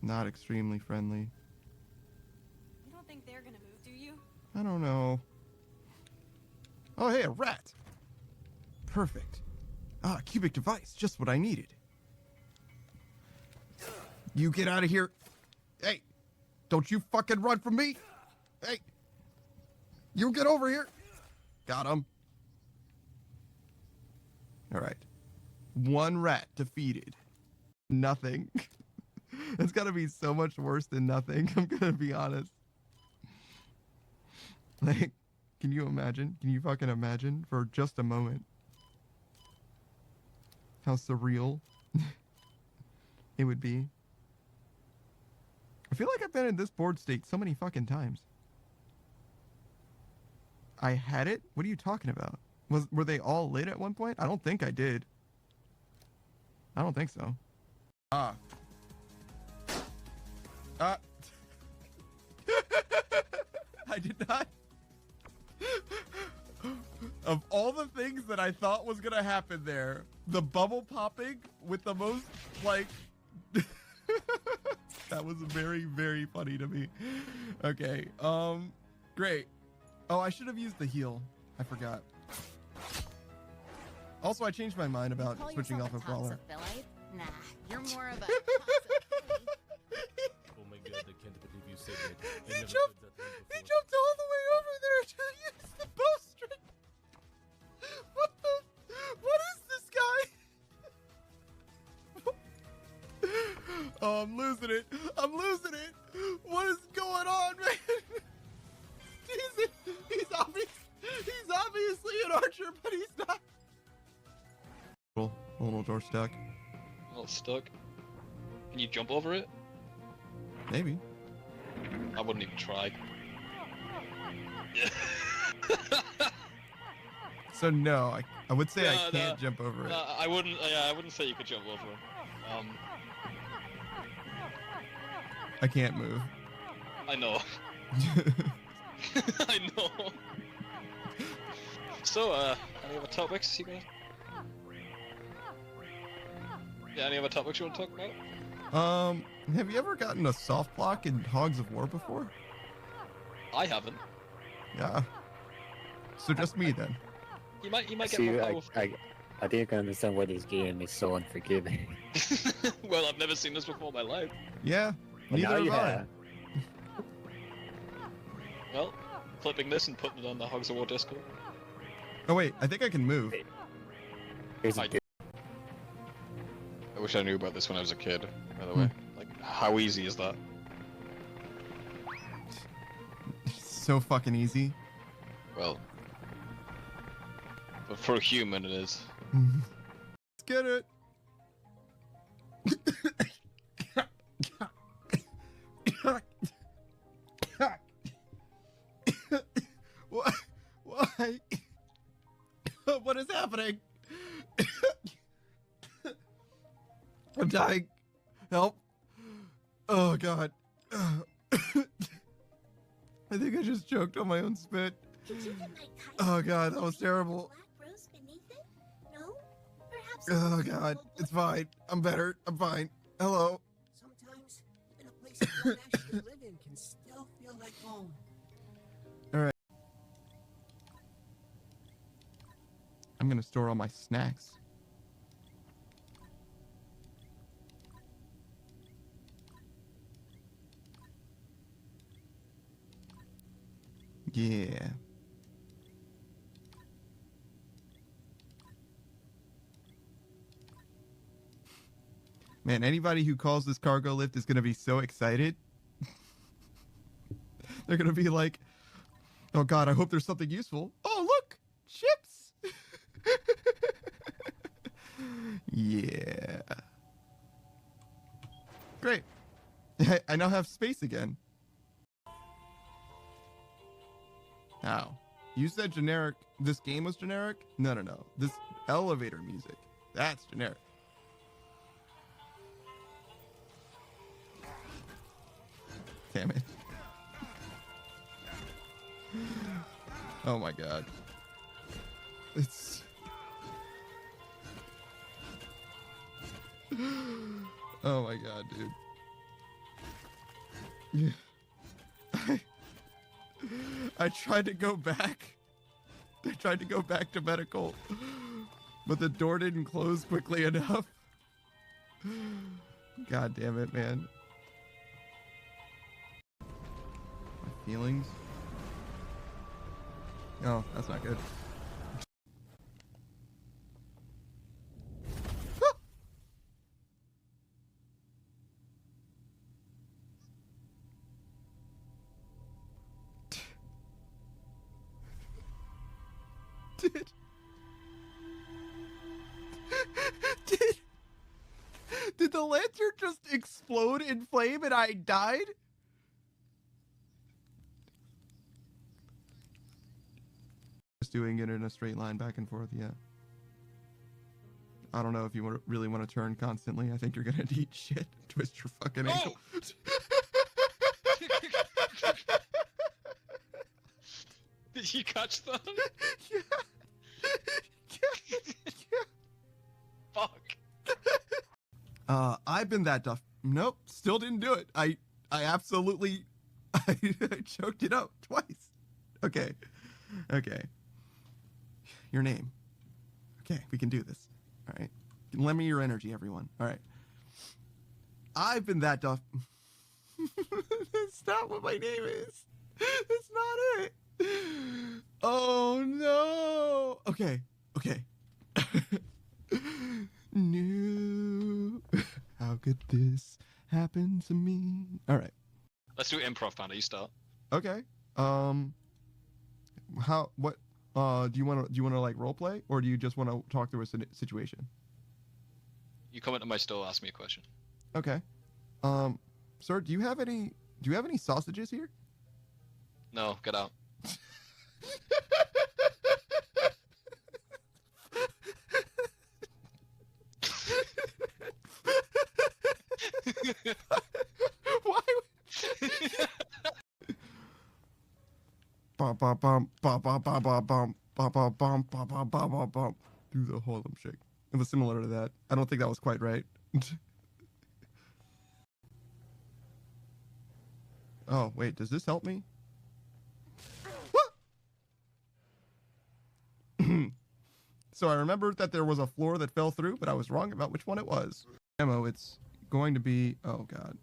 not extremely friendly. You don't think they're gonna move, do you? I don't know. Oh, hey, a rat. Perfect. Ah, cubic device, just what I needed. You get out of here. Hey, don't you fucking run from me. Hey, you get over here. Got him. All right. One rat defeated. Nothing. It's gotta be so much worse than nothing. I'm gonna be honest. Like, can you imagine? Can you fucking imagine for just a moment how surreal it would be? I feel like I've been in this board state so many fucking times. I had it? What are you talking about? Were they all lit at one point? I don't think I did. I don't think so. I did not. Of all the things that I thought was gonna happen there, the bubble popping with the most, like, that was very, very funny to me. Okay, great. Oh, I should have used the heal. I forgot. Also, I changed my mind about switching off a brawler. Nah, you're more of a Oh my god, I can't believe you said that. He jumped all the way over there to use the bowstring. What is this guy? Oh, I'm losing it. I'm losing it. What is going on, man? He's obviously an archer, but he's not. A little door stuck. A little stuck. Can you jump over it? Maybe. I wouldn't even try. So no, I would say I can't jump over it. I wouldn't. Yeah, I wouldn't say you could jump over it. I can't move. I know. I know. So, any other topics you guys? Yeah, any other topics you want to talk about? Have you ever gotten a soft block in Hogs of War before? I haven't. Yeah. So just me then. You might get See, more powerful. I think I understand why this game is so unforgiving. Well, I've never seen this before in my life. Yeah. Well, now Neither you have I. have. Well, clipping this and putting it on the Hogs of War Discord. Oh wait, I think I can move. Here's a I good. I wish I knew about this when I was a kid, by the way. Like, how easy is that? So fucking easy. Well, but for a human it is. Let's get it. Why? Why? What is happening? I'm dying. Help. Oh god. I think I just choked on my own spit. Oh god, that was terrible. Oh god, it's fine. I'm better. I'm fine. Hello. Sometimes, in a place you don't actually live in can still feel like home. Alright. I'm gonna store all my snacks. Yeah. Man, anybody who calls this cargo lift is going to be so excited. They're going to be like, oh god, I hope there's something useful. Oh, look! Chips! Yeah. Great. I now have space again. How? You said generic. This game was generic? No, no, no. This elevator music. That's generic. Damn it. Oh my god. It's... Oh my god, dude. I tried to go back. I tried to go back to medical, but the door didn't close quickly enough. God damn it, man. My feelings. Oh, that's not good. Did the lantern just explode in flame and I died? Just doing it in a straight line back and forth, yeah. I don't know if you really want to turn constantly. I think you're gonna need shit. Twist your fucking ankle. Did you catch that? Yeah. Yeah. Fuck. I've been that tough. Nope, still didn't do it. I absolutely, I choked it out twice. Okay. Your name. Okay, we can do this. All right. Lend me your energy, everyone. All right. I've been that tough. That's not what my name is. That's not it. Oh no. Okay. No. How could this happen to me? All right. Let's do improv, Panda. You start. Okay. What do you want to like role play, or do you just want to talk through a situation? You come into my store, ask me a question. Okay. Sir, do you have any sausages here? No, get out. Why? Bum bum bum bum bum bum bum bum bum bum bum bum bum bum bum. Do the Harlem Shake. It was similar to that. I don't think that was quite right. Oh wait, does this help me? So I remembered that there was a floor that fell through, but I was wrong about which one it was. Ammo, it's going to be... Oh, God.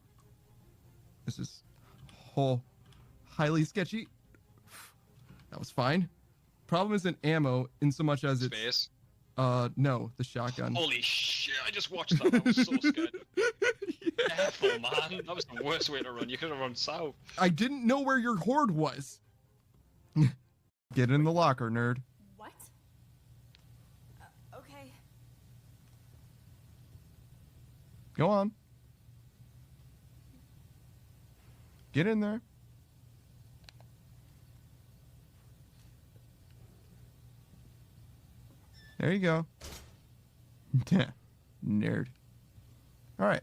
This is highly sketchy. That was fine. Problem isn't ammo in so much as it's... Space. No, the shotgun. Holy shit, I just watched that. I was so scared. Careful, man. That was the worst way to run. You could have run south. I didn't know where your horde was. Get in the locker, nerd. What? Okay. Go on. Get in there. There you go. Nerd. All right.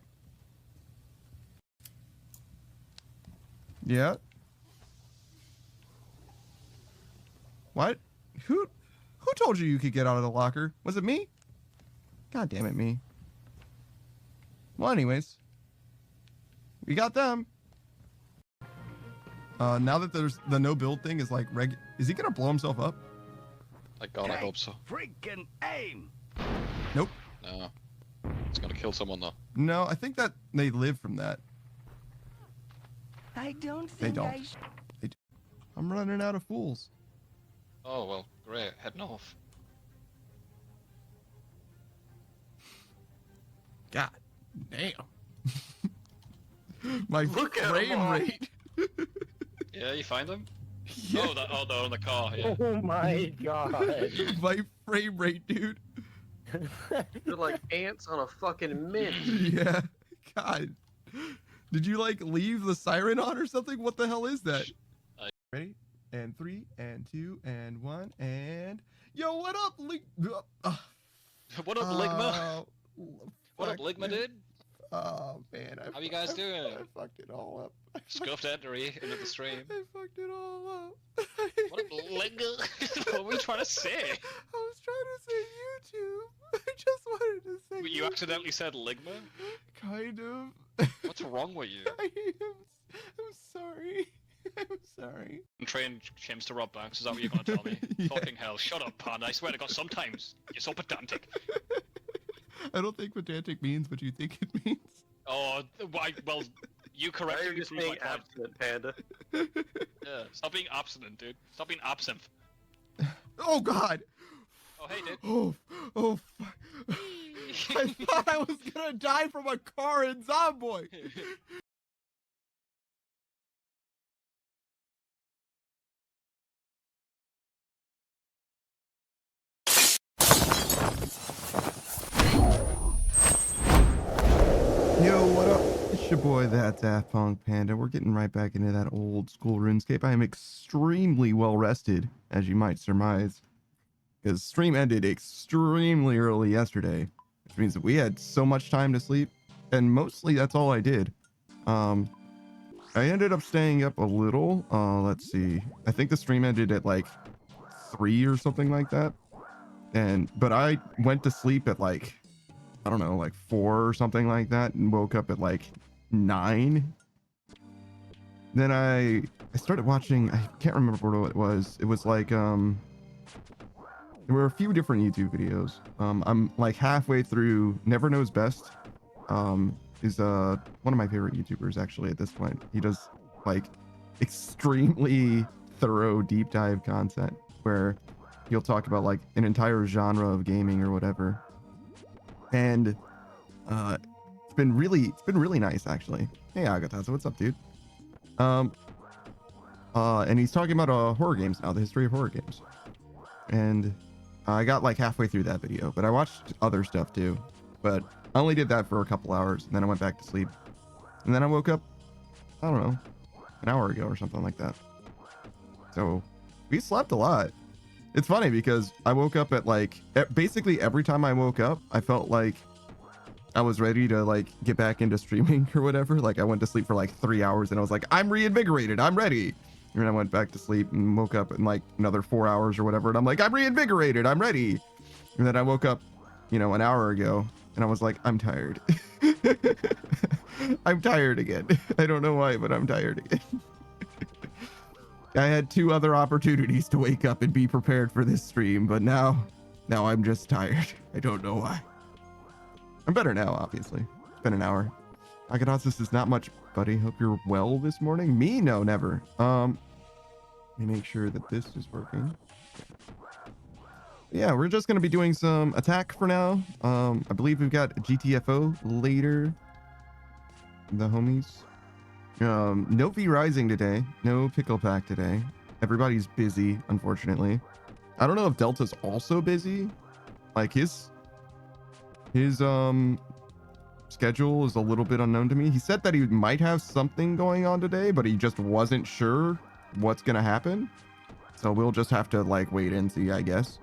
Yeah. What? Who told you could get out of the locker? Was it me? God damn it, me. Well, anyways. We got them. Now that there's the no build thing is like is he gonna blow himself up? Like God, I hope so. Freaking aim! Nope. No. It's gonna kill someone though. No, I think that they live from that. I don't They think don't. I'm running out of fools. Oh well, great. Heading off. God damn. My Look at 'em frame all. rate. Yeah, you find them? Yeah. Oh, they're on the car. Yeah. Oh my god. My frame rate, dude. They're like ants on a fucking mint. Yeah. God. Did you like leave the siren on or something? What the hell is that? Ready? And 3 and 2 and 1 and yo, what up, What up, Ligma? What up, fuck, Ligma, dude. dude? Oh man, How you guys doing? I fucked it all up. Scuffed entry into the stream. I fucked it all up. What up, Ligma? What were we trying to say? I was trying to say YouTube. I just wanted to say You accidentally said Ligma? kind of. What's wrong with you? I'm sorry. I'm sorry. Train James to rob banks, is that what you're gonna tell me? Yeah. Fucking hell, shut up, Panda. I swear to God, sometimes you're so pedantic. I don't think pedantic means what you think it means. Oh, why? Well, you Why correctly are you just proved my being point. abstinent, Panda? Yeah, stop being abstinent, dude. Stop being absinthe. Oh God. Oh, hey, dude. Oh, fuck. I thought I was gonna die from a car in Zomboy. Yo, what up? It's your boy, that Daft Punk Panda. We're getting right back into that old school RuneScape. I am extremely well rested, as you might surmise, because stream ended extremely early yesterday, which means that we had so much time to sleep, and mostly that's all I did. I ended up staying up a little. Let's see. I think the stream ended at like 3 or something like that, but I went to sleep at like, I don't know, like 4 or something like that, and woke up at like 9. Then I started watching, I can't remember what it was. It was like, there were a few different YouTube videos. I'm like halfway through. Never Knows Best is one of my favorite YouTubers actually at this point. He does like extremely thorough deep dive content where he'll talk about like an entire genre of gaming or whatever. And it's been really nice actually. Hey Agatha, what's up, dude? And he's talking about horror games now, the history of horror games. And I got like halfway through that video, but I watched other stuff too. But I only did that for a couple hours, and then I went back to sleep. And then I woke up, I don't know, an hour ago or something like that. So we slept a lot. It's funny because I woke up at like, basically every time I woke up, I felt like I was ready to like get back into streaming or whatever. Like I went to sleep for like 3 hours and I was like, I'm reinvigorated, I'm ready. And I went back to sleep and woke up in like another 4 hours or whatever. And I'm like, I'm reinvigorated, I'm ready. And then I woke up, an hour ago and I was like, I'm tired. I'm tired again. I don't know why, but I'm tired again. I had 2 other opportunities to wake up and be prepared for this stream, but now I'm just tired. I don't know why. I'm better now, obviously. It's been an hour. Akadotsis is not much, buddy. Hope you're well this morning. Me? No, never. Let me make sure that this is working. Yeah, we're just going to be doing some attack for now. I believe we've got GTFO later. The homies. No V Rising today. No Pickle Pack today. Everybody's busy, unfortunately. I don't know if Delta's also busy. Like his schedule is a little bit unknown to me. He said that he might have something going on today, but he just wasn't sure what's gonna happen. So we'll just have to like wait and see, I guess.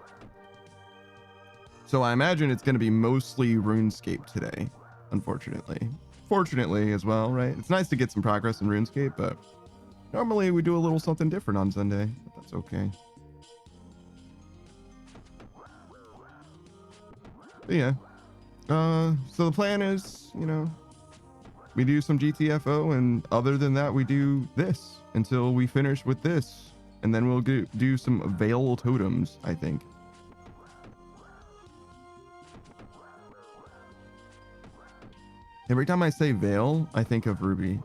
So I imagine it's gonna be mostly RuneScape today, unfortunately. Fortunately as well, right? It's nice to get some progress in RuneScape, but normally we do a little something different on Sunday, but that's okay. But yeah. So the plan is, we do some GTFO, and other than that, we do this until we finish with this. And then we'll do some Veil Totems, I think. Every time I say Veil, I think of Ruby.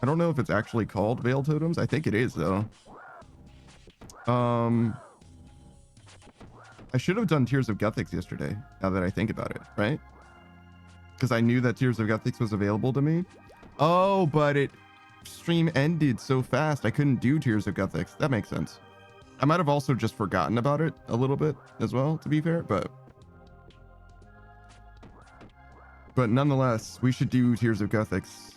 I don't know if it's actually called Veil Totems. I think it is, though. I should have done Tears of Guthix yesterday, now that I think about it, right? Because I knew that Tears of Guthix was available to me. Oh, but stream ended so fast, I couldn't do Tears of Guthix. That makes sense. I might have also just forgotten about it a little bit as well, to be fair, but nonetheless, we should do Tears of Guthix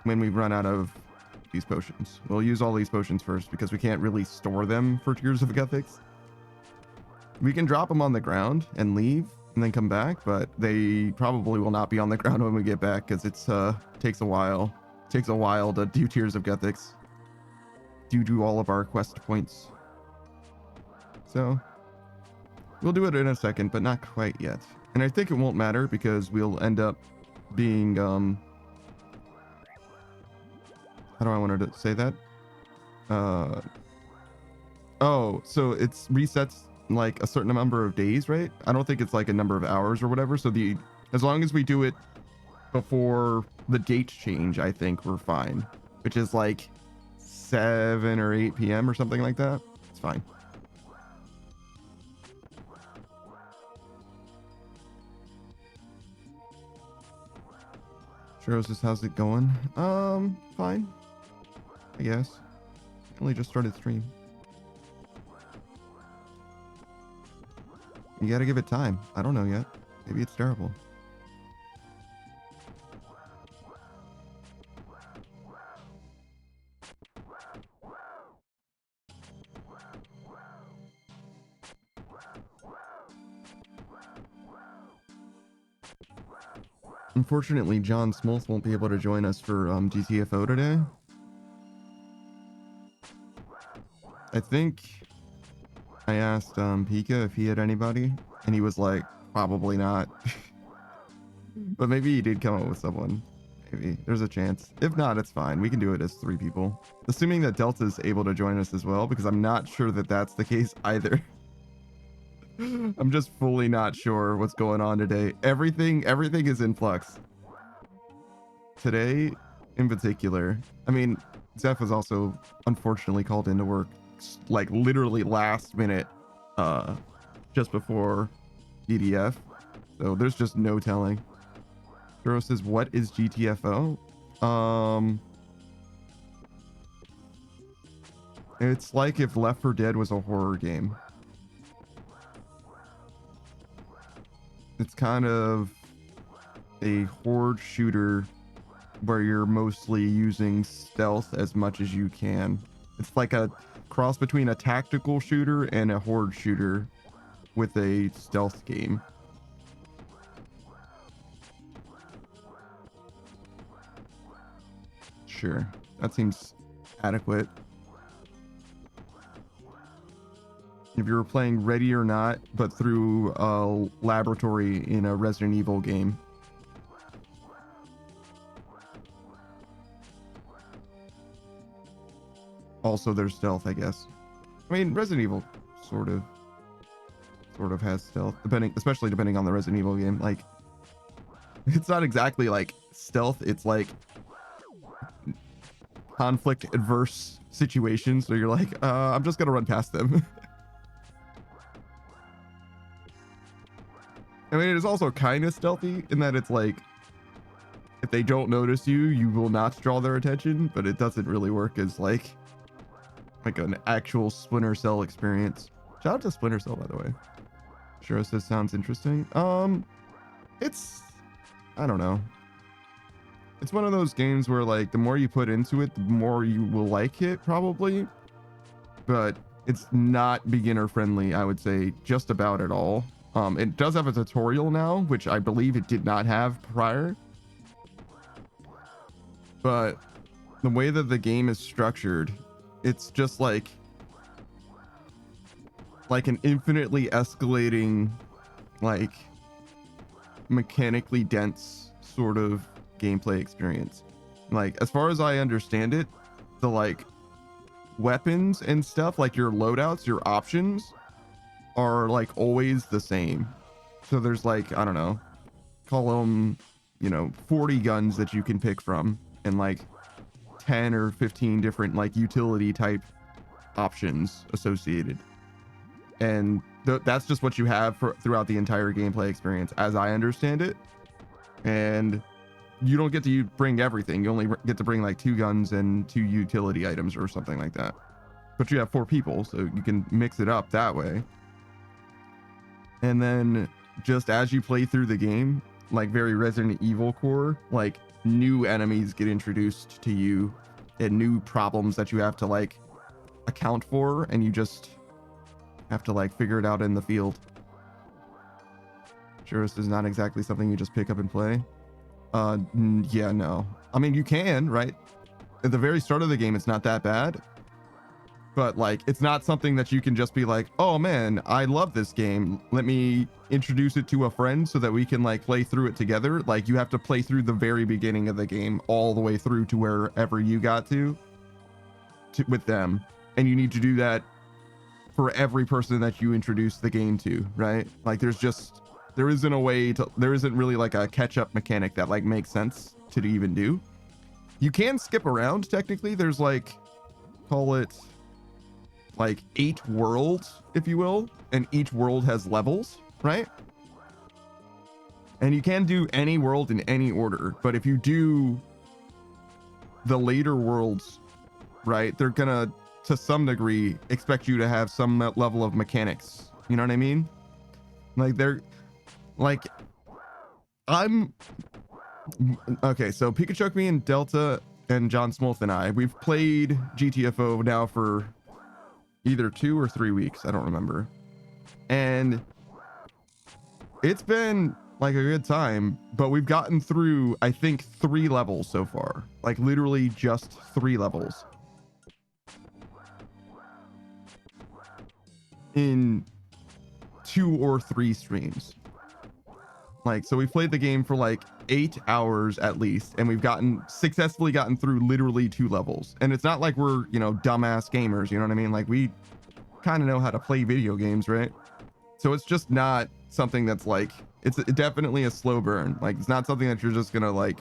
when we run out of these potions. We'll use all these potions first because we can't really store them for Tears of Guthix. We can drop them on the ground and leave and then come back, but they probably will not be on the ground when we get back because it's takes a while. It takes a while to do Tears of Guthix due to all of our quest points. So we'll do it in a second, but not quite yet. And I think it won't matter because we'll end up being How do I want to say that? Oh, so it's resets like a certain number of days, right? I don't think it's like a number of hours or whatever. So as long as we do it before the date change, I think we're fine, which is like 7 or 8 p.m. or something like that. It's fine. Churros, just how's it going? Fine, I guess. Only just started stream. You gotta give it time. I don't know yet. Maybe it's terrible. Unfortunately, John Smoltz won't be able to join us for GTFO today. I think I asked Pika if he had anybody, and he was like, probably not. But maybe he did come up with someone. Maybe. There's a chance. If not, it's fine. We can do it as 3 people. Assuming that Delta's able to join us as well, because I'm not sure that that's the case either. I'm just fully not sure what's going on today. Everything is in flux. Today, in particular. I mean, Zeph was also unfortunately called into work, like literally last minute, just before DDF. So there's just no telling. Duro says, what is GTFO? It's like if Left 4 Dead was a horror game. It's kind of a horde shooter where you're mostly using stealth as much as you can. It's like a cross between a tactical shooter and a horde shooter with a stealth game. Sure, that seems adequate. If you were playing Ready or Not, but through a laboratory in a Resident Evil game. Also, there's stealth, I guess. I mean, Resident Evil sort of has stealth, especially depending on the Resident Evil game. Like, it's not exactly like stealth. It's like conflict adverse situations where you're like, I'm just gonna run past them. I mean, it is also kind of stealthy in that it's like, if they don't notice you, you will not draw their attention, but it doesn't really work as like an actual Splinter Cell experience. Shout out to Splinter Cell, by the way. Sure, says sounds interesting. It's, I don't know. It's one of those games where like the more you put into it, the more you will like it probably, but it's not beginner friendly, I would say, just about at all. It does have a tutorial now, which I believe it did not have prior. But the way that the game is structured, it's just like an infinitely escalating, like mechanically dense sort of gameplay experience. Like, as far as I understand it, the like weapons and stuff, like your loadouts, your options, are like always the same. So there's like, I don't know, call them, 40 guns that you can pick from, and like 10 or 15 different like utility type options associated. And that's just what you have throughout the entire gameplay experience, as I understand it. And you don't get to bring everything. You only get to bring like 2 guns and 2 utility items or something like that. But you have 4 people, so you can mix it up that way. And then just as you play through the game, like very Resident Evil core, like new enemies get introduced to you and new problems that you have to like account for, and you just have to like figure it out in the field. Sure, this is not exactly something you just pick up and play. Yeah, no. I mean, you can, right? At the very start of the game, it's not that bad. but like it's not something that you can just be like, oh man, I love this game, let me introduce it to a friend so that we can like play through it together. Like you have to play through the very beginning of the game all the way through to wherever you got to with them, and you need to do that for every person that you introduce the game to, right? Like there isn't really like a catch-up mechanic that like makes sense to even do. You can skip around technically. There's like, call it like 8 worlds, if you will, and each world has levels, right? And you can do any world in any order, but if you do the later worlds, right, they're gonna to some degree expect you to have some level of mechanics, you know what I mean? Like they're like, I'm okay, so Pikachu, me and Delta and John Smolth and we've played GTFO now for either 2 or 3 weeks, I don't remember, and it's been like a good time, but we've gotten through I think 3 levels so far, like literally just 3 levels in 2 or 3 streams. Like, so we played the game for like 8 hours at least, and we've successfully gotten through literally 2 levels. And it's not like we're, you know, dumbass gamers, you know what I mean? Like we kind of know how to play video games, right? So it's just not something that's like, it's definitely a slow burn. Like it's not something that you're just gonna like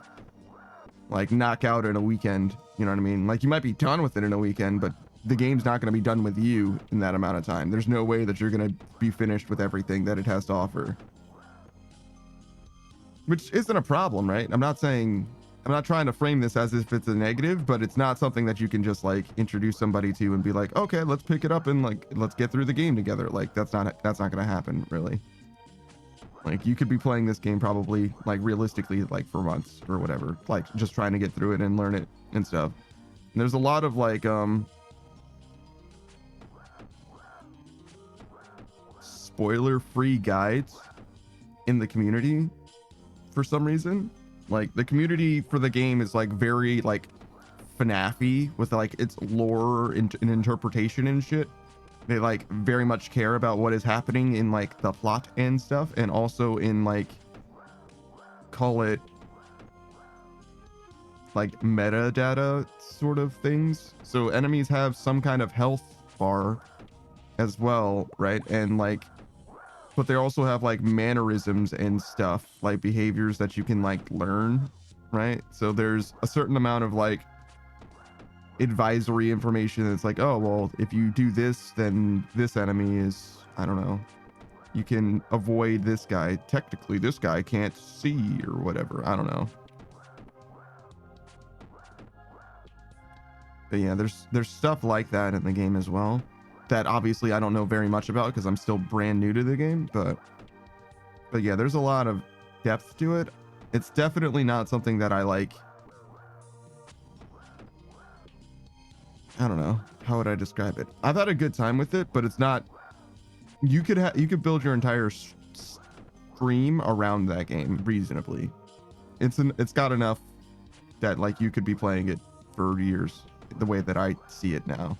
knock out in a weekend, you know what I mean? Like you might be done with it in a weekend, but the game's not going to be done with you in that amount of time. There's no way that you're going to be finished with everything that it has to offer, which isn't a problem, right? I'm not trying to frame this as if it's a negative, but it's not something that you can just like introduce somebody to and be like, okay, let's pick it up and like let's get through the game together. Like that's not going to happen, really. Like you could be playing this game probably like realistically like for months or whatever, like just trying to get through it and learn it and stuff. And there's a lot of like spoiler-free guides in the community for some reason. Like the community for the game is like very like FNAF-y with like its lore and interpretation and shit. They like very much care about what is happening in like the plot and stuff, and also in like, call it like metadata sort of things. So enemies have some kind of health bar as well, right? And like, but they also have like mannerisms and stuff, like behaviors that you can like learn, right? So there's a certain amount of like advisory information that's like, oh well, if you do this, then this enemy is, I don't know, you can avoid this guy. Technically this guy can't see or whatever, I don't know. But yeah, there's stuff like that in the game as well that obviously I don't know very much about because I'm still brand new to the game, but yeah, there's a lot of depth to it. It's definitely not something that I like, I don't know, how would I describe it? I've had a good time with it, but it's not, you could build your entire stream around that game reasonably. It's got enough that like you could be playing it for years the way that I see it now.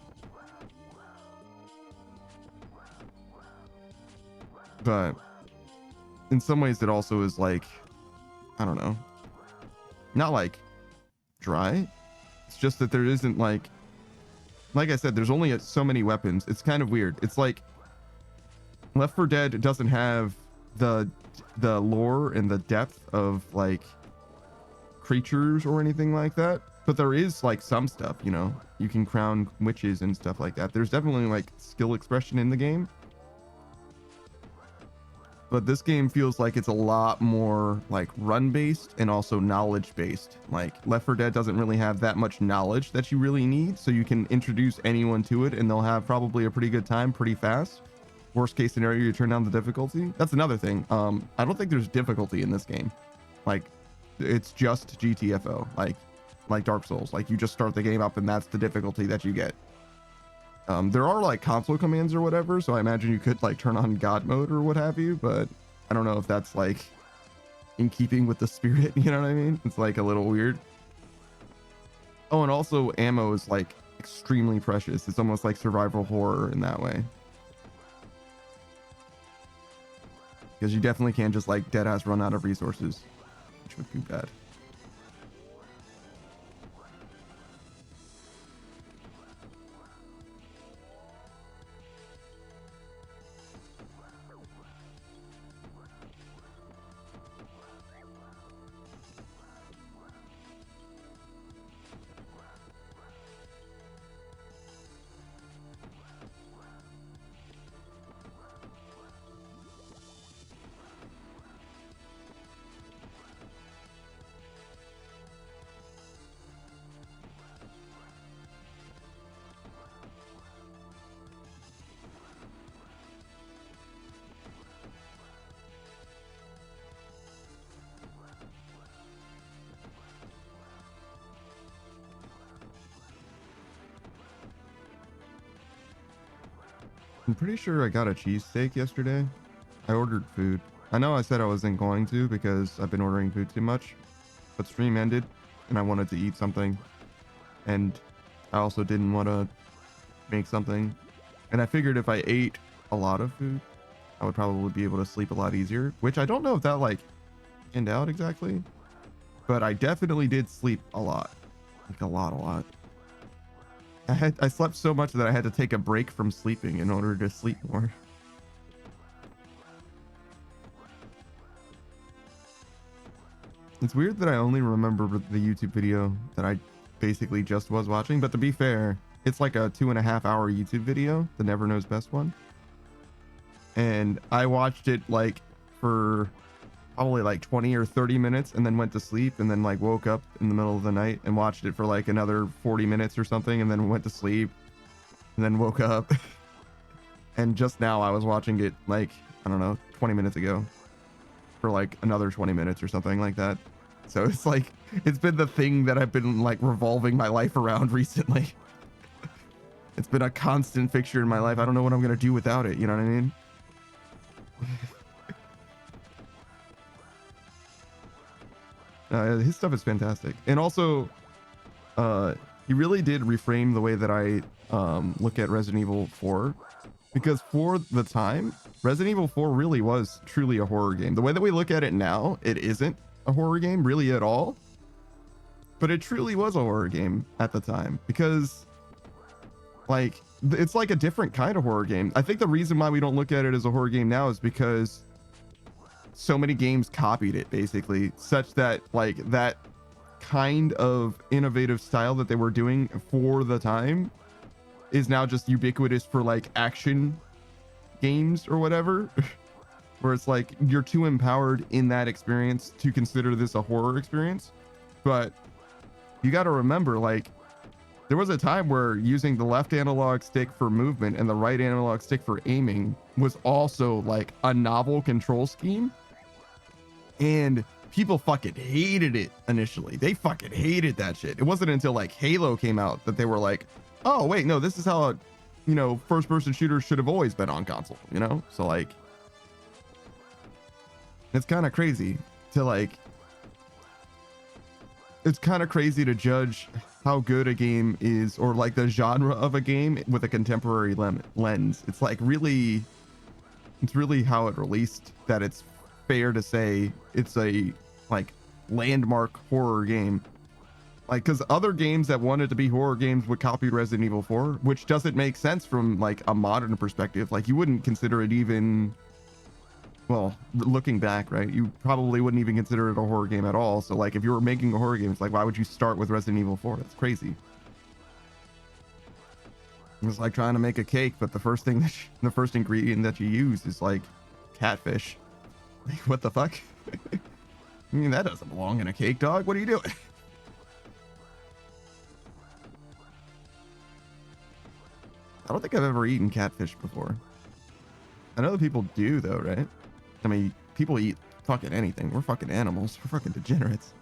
But in some ways it also is like, I don't know, not like dry. It's just that there isn't like I said, there's only so many weapons. It's kind of weird. It's like Left 4 Dead doesn't have the lore and the depth of like creatures or anything like that, but there is like some stuff, you know, you can crown witches and stuff like that. There's definitely like skill expression in the game. But this game feels like it's a lot more like run based and also knowledge based. Like Left 4 Dead doesn't really have that much knowledge that you really need, so you can introduce anyone to it and they'll have probably a pretty good time pretty fast. Worst case scenario, you turn down the difficulty. That's another thing. I don't think there's difficulty in this game. Like it's just GTFO, like Dark Souls. Like you just start the game up and that's the difficulty that you get. There are like console commands or whatever, so I imagine you could like turn on God mode or what have you, but I don't know if that's like in keeping with the spirit, you know what I mean? It's like a little weird. Oh, and also ammo is like extremely precious. It's almost like survival horror in that way. Because you definitely can't just like dead ass run out of resources, which would be bad. I'm pretty sure I got a cheesesteak yesterday. I ordered food. I know I said I wasn't going to because I've been ordering food too much, but stream ended and I wanted to eat something. And I also didn't want to make something. And I figured if I ate a lot of food, I would probably be able to sleep a lot easier, which I don't know if that like panned out exactly, but I definitely did sleep a lot. Like a lot. I slept so much that I had to take a break from sleeping in order to sleep more. It's weird that I only remember the YouTube video that I basically just was watching, but to be fair, it's like a 2.5-hour YouTube video, the Never Knows Best one. And I watched it like for probably like 20 or 30 minutes and then went to sleep and then like woke up in the middle of the night and watched it for like another 40 minutes or something and then went to sleep and then woke up. And just now I was watching it like, I don't know, 20 minutes ago for like another 20 minutes or something like that. So it's like, it's been the thing that I've been like revolving my life around recently. It's been a constant fixture in my life. I don't know what I'm going to do without it. You know what I mean? His stuff is fantastic. And also, he really did reframe the way that I look at Resident Evil 4. Because for the time, Resident Evil 4 really was truly a horror game. The way that we look at it now, it isn't a horror game really at all. But it truly was a horror game at the time. Because, like, it's like a different kind of horror game. I think the reason why we don't look at it as a horror game now is because so many games copied it, basically, such that like that kind of innovative style that they were doing for the time is now just ubiquitous for like action games or whatever. Where it's like you're too empowered in that experience to consider this a horror experience. But you got to remember, like, there was a time where using the left analog stick for movement and the right analog stick for aiming was also like a novel control scheme. And people fucking hated it initially. They fucking hated that shit. It wasn't until like Halo came out that they were like, oh wait, no, this is how a, you know, first person shooters should have always been on console, you know? So like, it's kind of crazy to like, it's kind of crazy to judge how good a game is, or like the genre of a game with a contemporary lens. It's like really, it's really how it released that it's fair to say it's a like landmark horror game. Like, because other games that wanted to be horror games would copy Resident Evil 4, which doesn't make sense from like a modern perspective. Like, you wouldn't consider it even, well, looking back, right, you probably wouldn't even consider it a horror game at all. So like, if you were making a horror game, it's like, why would you start with Resident Evil 4? That's crazy. It's like trying to make a cake, but the first thing that the first ingredient that you use is like catfish. Like, what the fuck? I mean, that doesn't belong in a cake, dog. What are you doing? I don't think I've ever eaten catfish before. I know that people do, though, right? I mean, people eat fucking anything. We're fucking animals. We're fucking degenerates.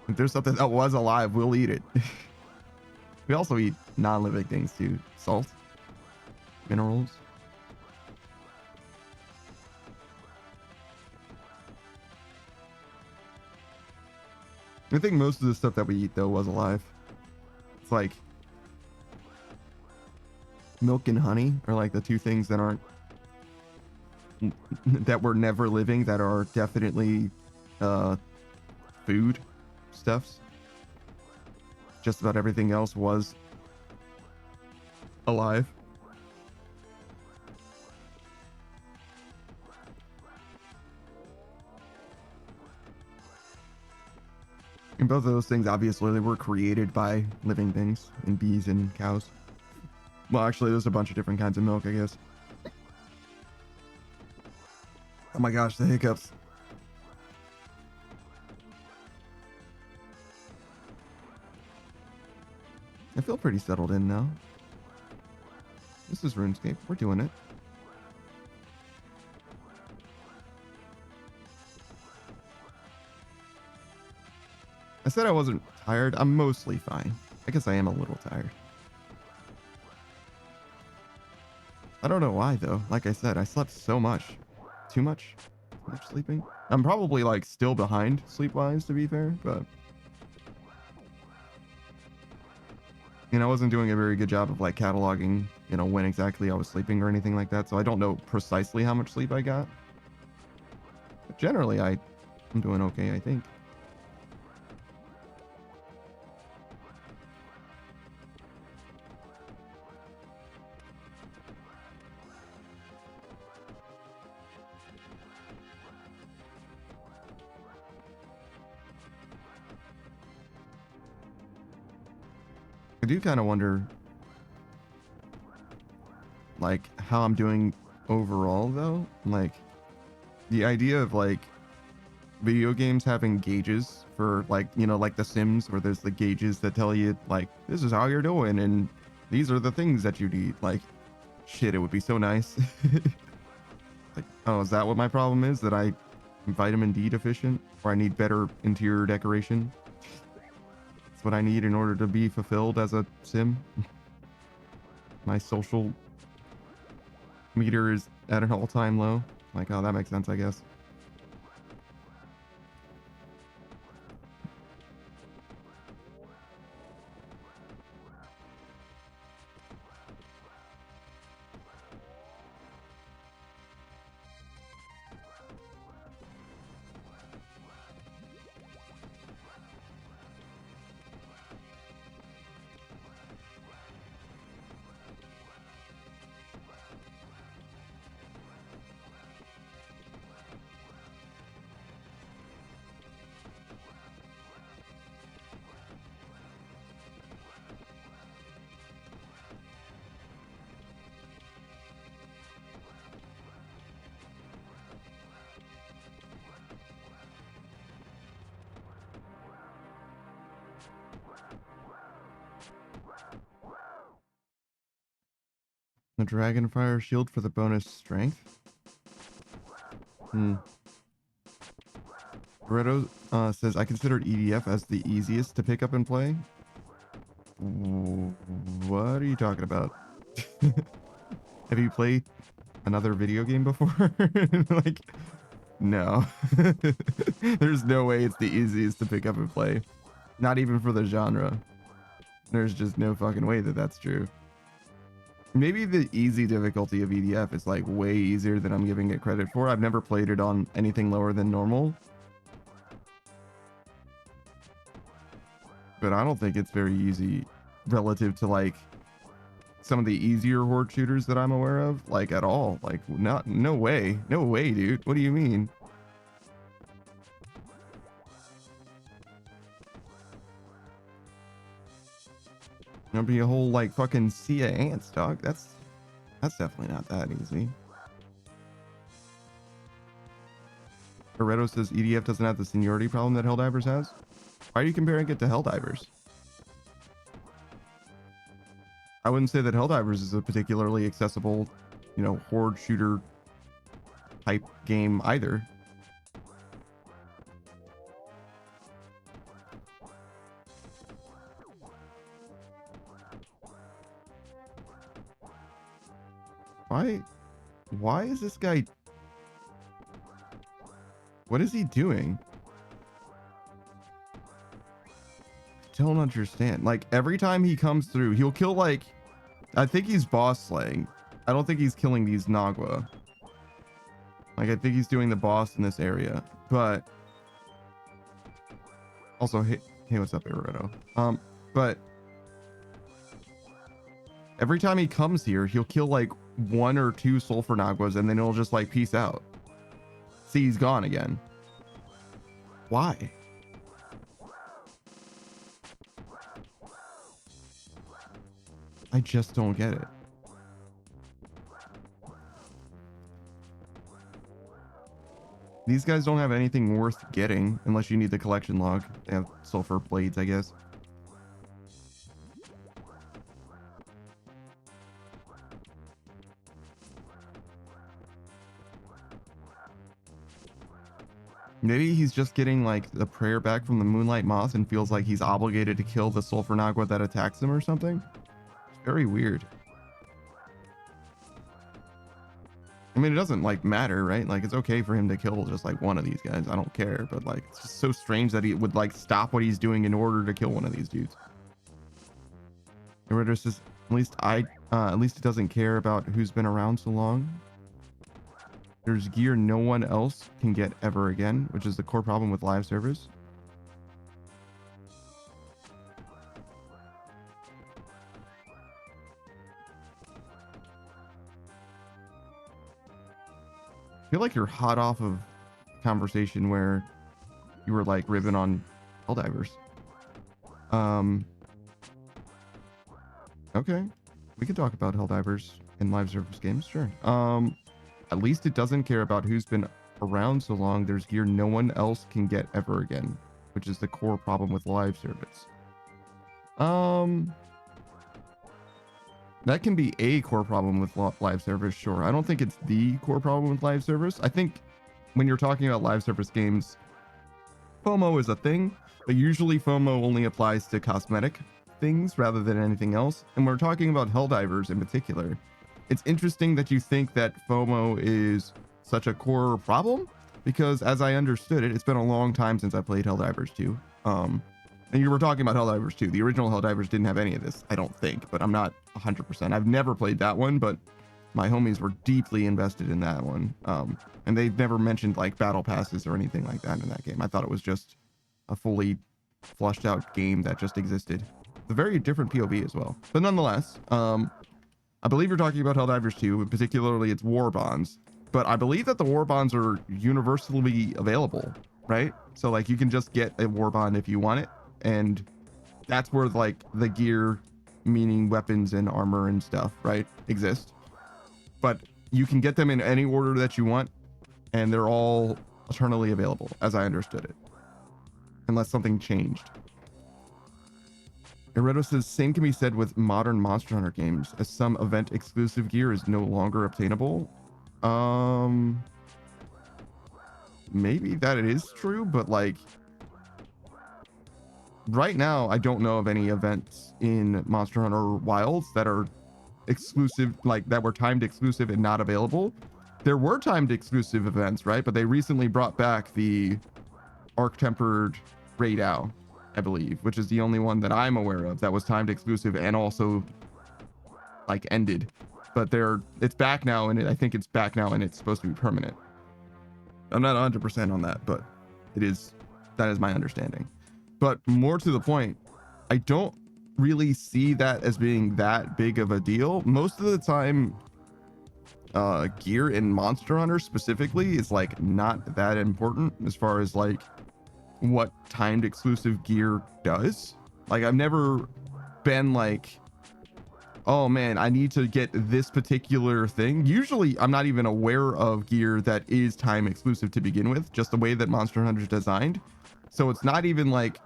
If there's something that was alive, we'll eat it. We also eat non-living things, too. Salt. Minerals. I think most of the stuff that we eat, though, was alive. It's like Milk and honey are like the two things that aren't that were never living that are definitely food stuffs. Just about everything else was alive. And both of those things obviously they were created by living things and bees and cows. Well, actually, there's a bunch of different kinds of milk, I guess. Oh my gosh, the hiccups. I feel pretty settled in now. This is RuneScape. We're doing it. I said I wasn't tired. I'm mostly fine. I guess I am a little tired. I don't know why though. Like I said, I slept so much. Too much? Too much sleeping? I'm probably like still behind sleep-wise to be fair, but I wasn't doing a very good job of like cataloging, when exactly I was sleeping or anything like that. So I don't know precisely how much sleep I got. But generally I'm doing okay, I think. I do kind of wonder, like, how I'm doing overall, though. Like, the idea of, like, video games having gauges for, like, like The Sims, where there's the gauges that tell you, like, this is how you're doing, and these are the things that you need. Like, shit, it would be so nice. Like, oh, is that what my problem is? That I'm vitamin D deficient? Or I need better interior decoration? That's what I need in order to be fulfilled as a sim. My social meter is at an all-time low. Like, oh, that makes sense, I guess. The Dragonfire shield for the bonus strength. Redo says, I considered EDF as the easiest to pick up and play. What are you talking about? Have you played another video game before? Like, no. There's no way it's the easiest to pick up and play. Not even for the genre. There's just no fucking way that that's true. Maybe the easy difficulty of EDF is like way easier than I'm giving it credit for. I've never played it on anything lower than normal. But I don't think it's very easy relative to like some of the easier horde shooters that I'm aware of, like at all. Like no way, dude. What do you mean? There'll be a whole like fucking sea of ants, dog. That's definitely not that easy. Loretto says EDF doesn't have the seniority problem that Helldivers has. Why are you comparing it to Helldivers? I wouldn't say that Helldivers is a particularly accessible, horde shooter type game either. Why is this guy... What is he doing? I don't understand. Like, every time he comes through, he'll kill, like, I think he's boss slaying. I don't think he's killing these Nagua. Like, I think he's doing the boss in this area. But also, hey, what's up, Aeroto? But every time he comes here, he'll kill like 1 or 2 sulfur Naguas, and then he'll just like peace out. See, he's gone again. Why? I just don't get it. These guys don't have anything worth getting unless you need the collection log. They have sulfur blades, I guess. Maybe he's just getting like the prayer back from the Moonlight Moth and feels like he's obligated to kill the sulfur Nagua that attacks him or something. It's very weird. I mean, it doesn't like matter, right? Like, it's okay for him to kill just like one of these guys. I don't care, but like, it's just so strange that he would like stop what he's doing in order to kill one of these dudes. Or just at least it doesn't care about who's been around so long. There's gear no one else can get ever again, which is the core problem with live servers. I feel like you're hot off of conversation where you were like ribbing on Helldivers. Okay, we can talk about Helldivers in live service games, sure. At least it doesn't care about who's been around so long. There's gear no one else can get ever again, which is the core problem with live service. That can be a core problem with live service, sure. I don't think it's the core problem with live service. I think when you're talking about live service games, FOMO is a thing, but usually FOMO only applies to cosmetic things rather than anything else. And we're talking about Helldivers in particular. It's interesting that you think that FOMO is such a core problem, because as I understood it, it's been a long time since I played Helldivers 2. And you were talking about Helldivers 2. The original Helldivers didn't have any of this, I don't think, but I'm not 100%. I've never played that one, but my homies were deeply invested in that one. And they've never mentioned like battle passes or anything like that in that game. I thought it was just a fully flushed out game that just existed. It's a very different POV as well. But nonetheless, I believe you're talking about Helldivers 2, particularly its war bonds. But I believe that the war bonds are universally available, right? So like you can just get a war bond if you want it. And that's where like the gear, meaning weapons and armor and stuff, right, exist. But you can get them in any order that you want, and they're all eternally available, as I understood it, unless something changed. Eredo says, same can be said with modern Monster Hunter games, as some event exclusive gear is no longer obtainable. Maybe that it is true, but like right now, I don't know of any events in Monster Hunter Wilds that are exclusive, like that were timed exclusive and not available. There were timed exclusive events, right? But they recently brought back the Arc-Tempered Raid Owl, I believe, which is the only one that I'm aware of that was timed exclusive and also like ended. But it's back now, and I think it's back now, and it's supposed to be permanent. I'm not 100% on that, but that is my understanding. But more to the point, I don't really see that as being that big of a deal. Most of the time, gear in Monster Hunter specifically is like not that important as far as like what timed exclusive gear does. Like I've never been like, oh man, I need to get this particular thing. Usually I'm not even aware of gear that is time exclusive to begin with, just the way that Monster Hunter is designed. So it's not even like,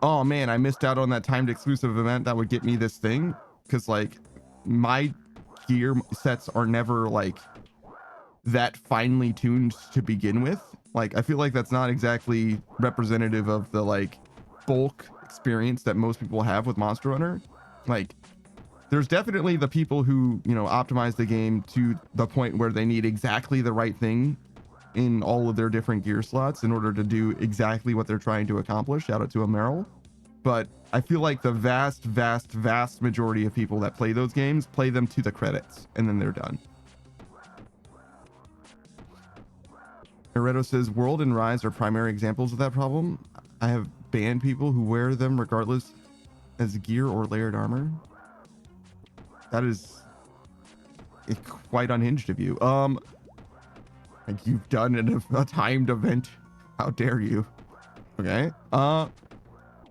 oh man, I missed out on that timed exclusive event that would get me this thing. Cause like my gear sets are never like that finely tuned to begin with. Like I feel like that's not exactly representative of the like bulk experience that most people have with Monster Hunter. Like there's definitely the people who, you know, optimize the game to the point where they need exactly the right thing in all of their different gear slots in order to do exactly what they're trying to accomplish. Shout out to Emerald. but I feel like the vast majority of people that play those games play them to the credits and then they're done. Ereto says World and Rise are primary examples of that problem. I have banned people who wear them regardless as gear or layered armor. That is quite unhinged of you. Like you've done a timed event. How dare you? Okay.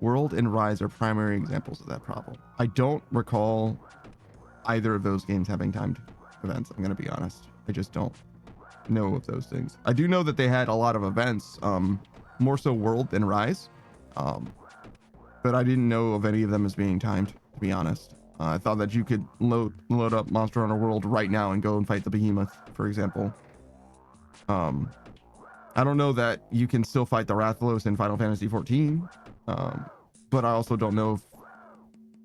World and Rise are primary examples of that problem. I don't recall either of those games having timed events. I'm gonna be honest. I just don't know of those things. I do know that they had a lot of events, more so World than Rise, but I didn't know of any of them as being timed, to be honest. I thought that you could load up Monster Hunter World right now and go and fight the behemoth, for example. I don't know that you can still fight the Rathalos in Final Fantasy 14, but I also don't know if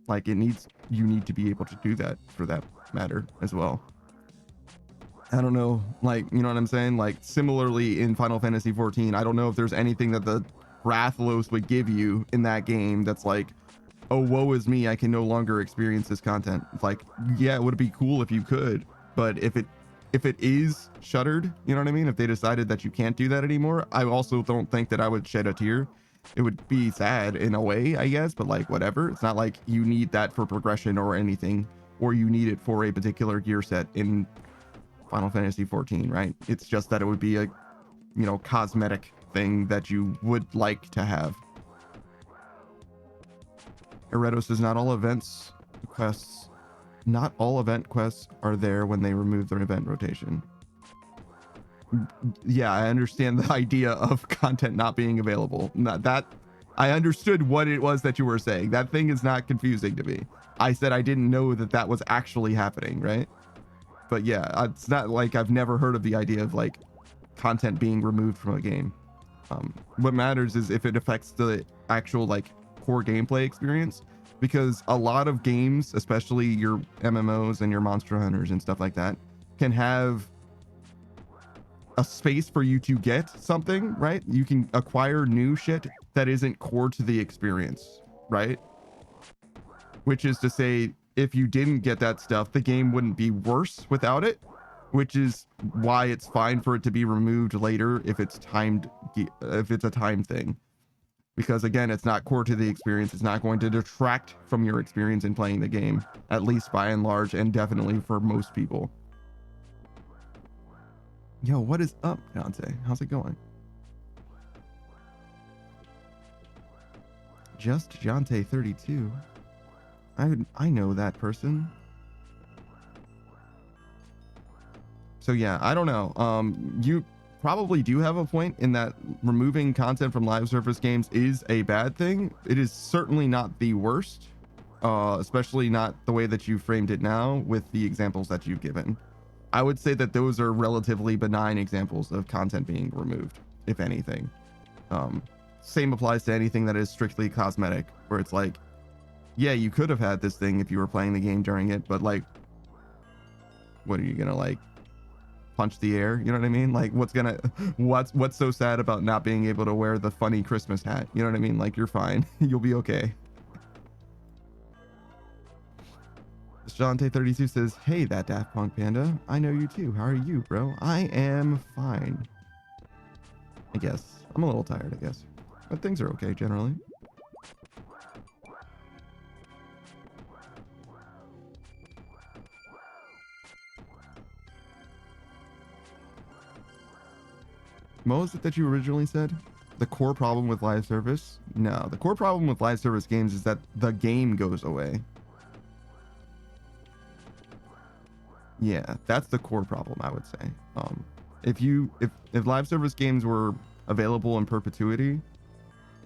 like you need to be able to do that for that matter as well. I don't know, like, you know what I'm saying? Like, similarly in Final Fantasy 14, I don't know if there's anything that the Rathalos would give you in that game that's like, oh, woe is me, I can no longer experience this content. It's like, yeah, it would be cool if you could, but if it is shuttered, you know what I mean? If they decided that you can't do that anymore, I also don't think that I would shed a tear. It would be sad in a way, I guess, but like, whatever. It's not like you need that for progression or anything, or you need it for a particular gear set in Final Fantasy 14, right? It's just that it would be a, you know, cosmetic thing that you would like to have. Ereto says not all event quests are there when they remove their event rotation. Yeah, I understand the idea of content not being available. Not that I understood what it was that you were saying. That thing is not confusing to me. I said I didn't know that that was actually happening, right? But yeah, it's not like I've never heard of the idea of like content being removed from a game. What matters is if it affects the actual like core gameplay experience, because a lot of games, especially your MMOs and your Monster Hunters and stuff like that, can have a space for you to get something, right? You can acquire new shit that isn't core to the experience, right? Which is to say, if you didn't get that stuff, the game wouldn't be worse without it, which is why it's fine for it to be removed later if it's timed, if it's a time thing. Because again, it's not core to the experience. It's not going to detract from your experience in playing the game, at least by and large, and definitely for most people. Yo, what is up, Dante? How's it going? Just Jante 32. I know that person. So yeah, I don't know. You probably do have a point in that removing content from live service games is a bad thing. It is certainly not the worst, especially not the way that you framed it now with the examples that you've given. I would say that those are relatively benign examples of content being removed, if anything. Same applies to anything that is strictly cosmetic, where it's like, yeah, you could have had this thing if you were playing the game during it, but like, what are you gonna like punch the air? You know what I mean? Like, what's so sad about not being able to wear the funny Christmas hat? You know what I mean? Like, you're fine. You'll be okay. Jante 32 says, hey, that Daft Punk panda, I know you too. How are you, bro? I am fine, I guess. I'm a little tired, I guess, but things are okay generally. What was it that you originally said? The core problem with live service? No, the core problem with live service games is that the game goes away. Yeah, that's the core problem, I would say. If live service games were available in perpetuity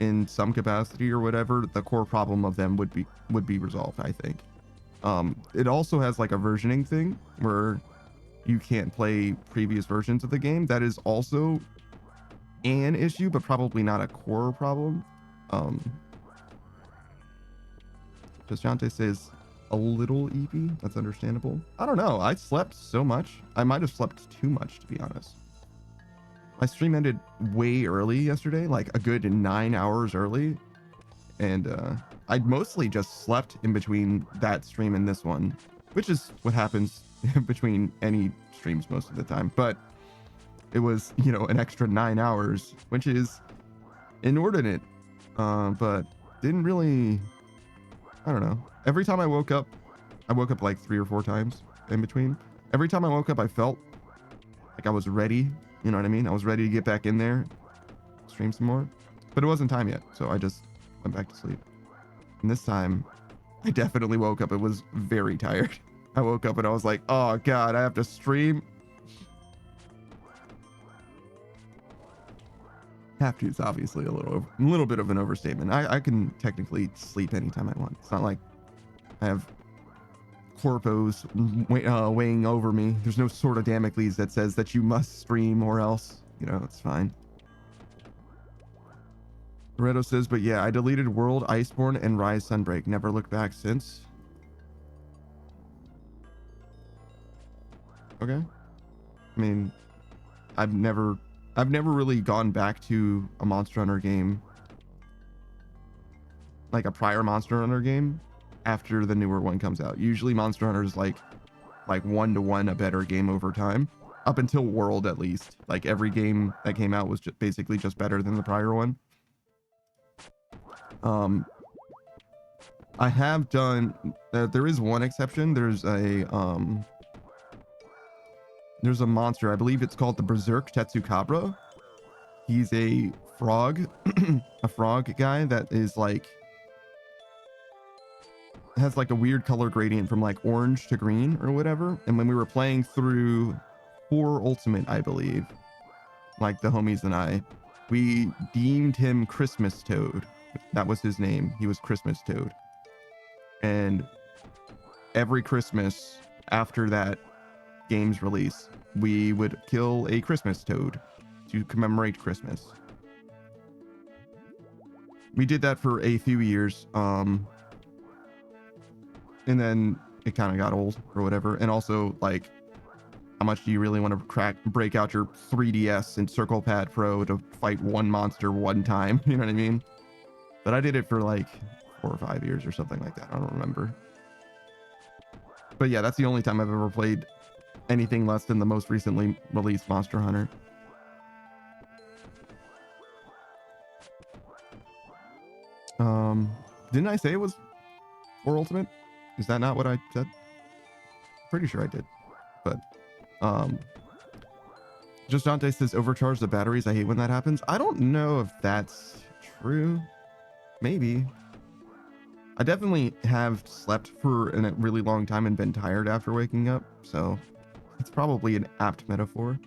in some capacity or whatever, the core problem of them would be resolved, I think. It also has like a versioning thing where you can't play previous versions of the game. That is also an issue, but probably not a core problem. Jante says a little eepy. That's understandable. I don't know. I slept so much. I might have slept too much, to be honest. My stream ended way early yesterday, like a good 9 hours early. And I mostly just slept in between that stream and this one, which is what happens between any streams most of the time. But it was, you know, an extra 9 hours, which is inordinate. But didn't really, I don't know. Every time I woke up like 3 or 4 times in between. Every time I woke up, I felt like I was ready. You know what I mean? I was ready to get back in there, stream some more. But it wasn't time yet, so I just went back to sleep. And this time, I definitely woke up. It was very tired. I woke up and I was like, oh God, I have to stream. Have to is obviously a little bit of an overstatement. I can technically sleep anytime I want. It's not like I have corpos weighing over me. There's no sword of Damocles that says that you must stream or else, you know, it's fine. Loretto says, but yeah, I deleted World, Iceborne, and Rise Sunbreak. Never looked back since. Okay. I mean, I've never really gone back to a Monster Hunter game, like a prior Monster Hunter game, after the newer one comes out. Usually Monster Hunter is like 1-to-1 a better game over time, up until World at least. Like every game that came out was just basically just better than the prior one. I have done, there is one exception. There's a monster, I believe it's called the Berserk Tetsukabra. He's a frog, a frog guy that is like, has like a weird color gradient from like orange to green or whatever. And when we were playing through 4 Ultimate, I believe, like the homies and I, we deemed him Christmas Toad. That was his name. He was Christmas Toad. And every Christmas after that game's release, we would kill a Christmas Toad to commemorate Christmas. We did that for a few years, and then it kind of got old or whatever. And also, like, how much do you really want to break out your 3DS and Circle Pad Pro to fight one monster one time? You know what I mean? But I did it for like 4 or 5 years or something like that. I don't remember. But yeah, that's the only time I've ever played anything less than the most recently released Monster Hunter. Didn't I say it was 4 Ultimate? Is that not what I said? Pretty sure I did. But Just Dante says overcharge the batteries. I hate when that happens. I don't know if that's true. Maybe. I definitely have slept for a really long time and been tired after waking up, so it's probably an apt metaphor.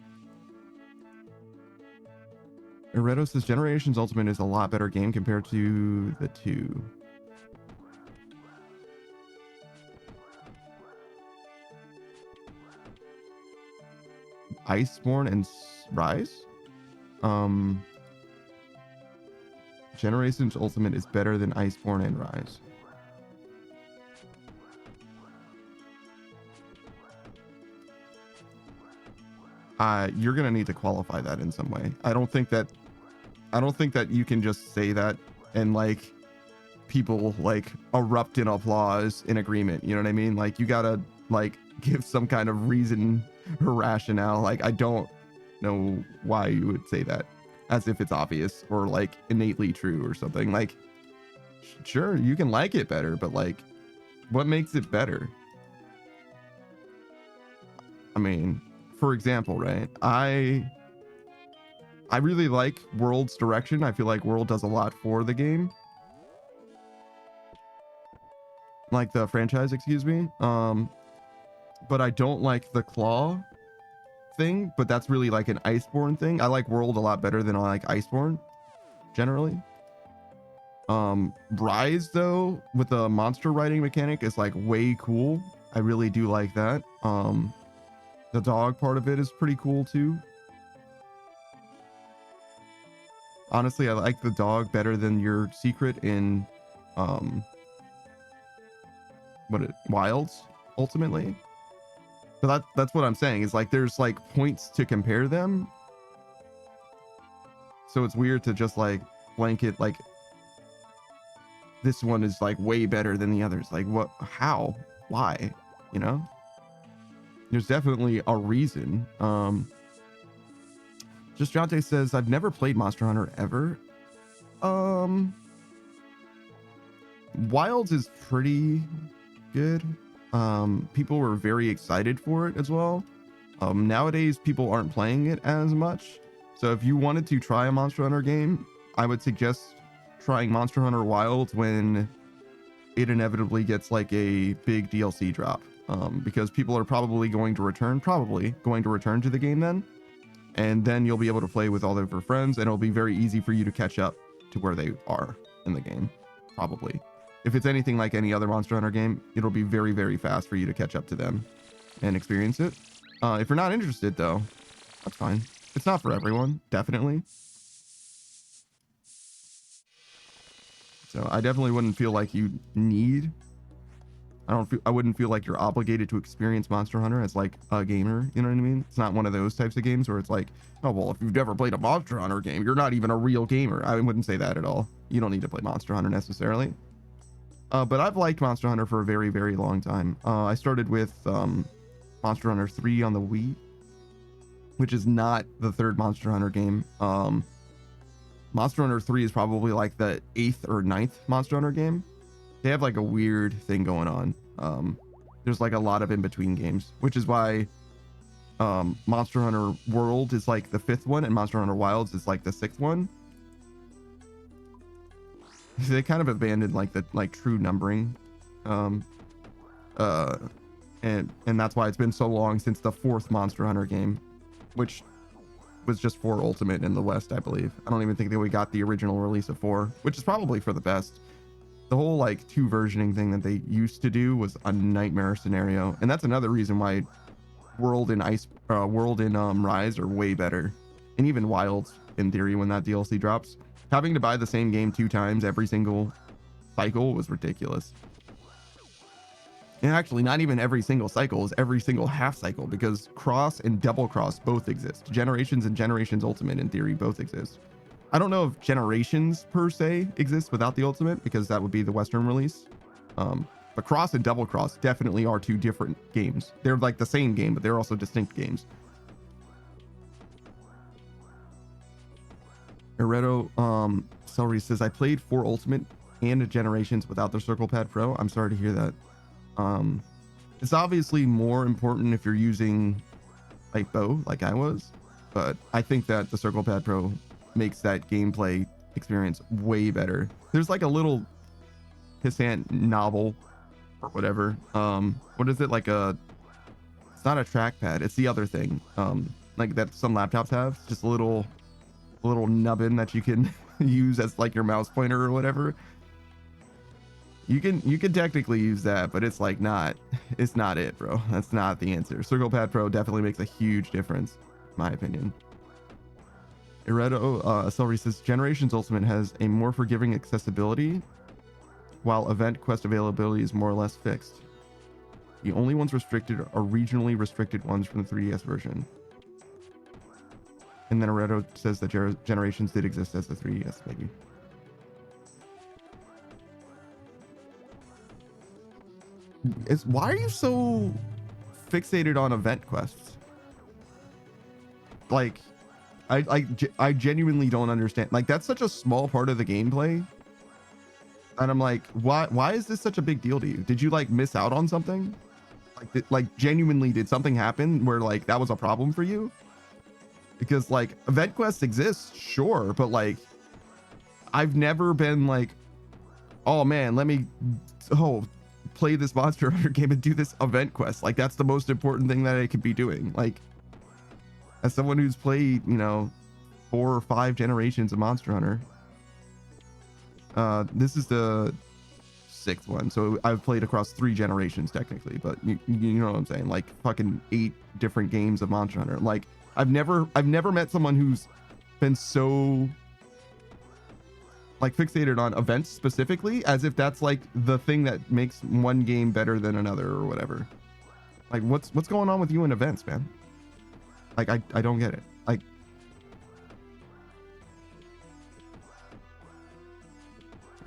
Ereto says Generations Ultimate is a lot better game compared to the 2. Iceborne and Rise? Generations Ultimate is better than Iceborne and Rise. You're gonna need to qualify that in some way. I don't think that you can just say that and like people like erupt in applause in agreement. You know what I mean? Like you gotta like give some kind of reason or rationale. Like I don't know why you would say that as if it's obvious or like innately true or something. Like sure, you can like it better, but like what makes it better? I mean, for example, right? I really like World's direction. I feel like World does a lot for the game. Like the franchise, excuse me. But I don't like the claw thing, but that's really like an Iceborne thing. I like World a lot better than I like Iceborne, generally. Rise, though, with the monster riding mechanic is like way cool. I really do like that. The dog part of it is pretty cool too. Honestly, I like the dog better than your secret in Wilds ultimately. But that's what I'm saying is like there's like points to compare them. So it's weird to just like blanket like this one is like way better than the others. Like what, how, why, you know? There's definitely a reason. Just Jante says, I've never played Monster Hunter ever. Wilds is pretty good. People were very excited for it as well. Nowadays people aren't playing it as much. So if you wanted to try a Monster Hunter game, I would suggest trying Monster Hunter Wilds when it inevitably gets like a big DLC drop. Because people are probably going to return to the game then. And then you'll be able to play with all of your friends, and it'll be very easy for you to catch up to where they are in the game, probably. If it's anything like any other Monster Hunter game, it'll be very, very fast for you to catch up to them and experience it. If you're not interested, though, that's fine. It's not for everyone, definitely. So I definitely wouldn't feel like you need... I wouldn't feel like you're obligated to experience Monster Hunter as like a gamer, you know what I mean? It's not one of those types of games where it's like, oh, well, if you've never played a Monster Hunter game, you're not even a real gamer. I wouldn't say that at all. You don't need to play Monster Hunter necessarily. But I've liked Monster Hunter for a very, very long time. I started with Monster Hunter 3 on the Wii, which is not the third Monster Hunter game. Monster Hunter 3 is probably like the 8th or 9th Monster Hunter game. They have like a weird thing going on. There's like a lot of in-between games, which is why Monster Hunter World is like the 5th one and Monster Hunter Wilds is like the 6th one. They kind of abandoned like the true numbering. And that's why it's been so long since the 4th Monster Hunter game, which was just 4 Ultimate in the West, I believe. I don't even think that we got the original release of 4, which is probably for the best. The whole like 2 versioning thing that they used to do was a nightmare scenario, and that's another reason why World and Rise are way better, and even Wilds in theory when that DLC drops. Having to buy the same game 2 times every single cycle was ridiculous. And actually, not even every single cycle, is every single half cycle, because Cross and Double Cross both exist. Generations and Generations Ultimate in theory both exist. I don't know if Generations per se exists without the Ultimate, because that would be the Western release. But Cross and Double Cross definitely are 2 different games. They're like the same game, but they're also distinct games. Ereto Celery says, I played 4 Ultimate and Generations without the Circle Pad Pro. I'm sorry to hear that. It's obviously more important if you're using like bow, like I was, but I think that the Circle Pad Pro makes that gameplay experience way better. There's like a little pissant novel or whatever. What is it, like it's not a trackpad, it's the other thing like that some laptops have, just a little nubbin that you can use as like your mouse pointer or whatever. You can technically use that, but it's like it's not it, bro. That's not the answer. Circle Pad Pro definitely makes a huge difference, in my opinion. Ereto Celery says, Generations Ultimate has a more forgiving accessibility, while Event Quest availability is more or less fixed. The only ones restricted are regionally restricted ones from the 3DS version. And then Ereto says that Generations did exist as the 3DS, maybe. Why are you so fixated on Event Quests? Like, I genuinely don't understand. Like, that's such a small part of the gameplay. And I'm like, why is this such a big deal to you? Did you like miss out on something? Like genuinely, did something happen where like that was a problem for you? Because like Event Quests exist, sure, but like I've never been like, oh man, let me play this Monster Hunter game and do this Event Quest. Like that's the most important thing that I could be doing. Like, as someone who's played, 4 or 5 generations of Monster Hunter, this is the 6th one, so I've played across 3 generations technically, but you know what I'm saying, like fucking 8 different games of Monster Hunter. Like I've never met someone who's been so like fixated on events specifically, as if that's like the thing that makes one game better than another or whatever. Like what's going on with you in events, man? Like I don't get it. Like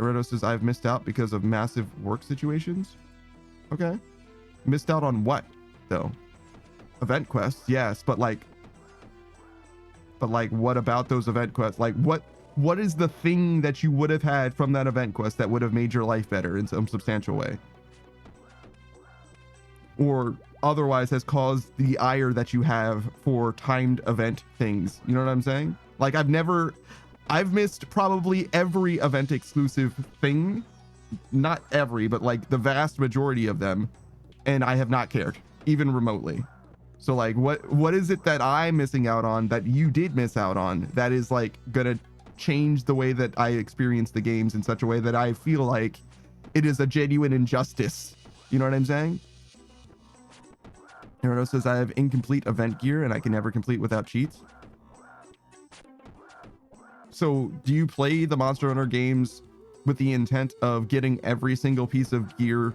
Eredo says, I've missed out because of massive work situations. Okay. Missed out on what, though? Event quests, yes, but like, what about those event quests? Like, what is the thing that you would have had from that event quest that would have made your life better in some substantial way? Or otherwise has caused the ire that you have for timed event things. You know what I'm saying? Like, I've missed probably every event exclusive thing. Not every, but like the vast majority of them. And I have not cared, even remotely. So like, what is it that I'm missing out on that you did miss out on that is like gonna change the way that I experience the games in such a way that I feel like it is a genuine injustice? You know what I'm saying? Naruto says, I have incomplete event gear and I can never complete without cheats. So do you play the Monster Hunter games with the intent of getting every single piece of gear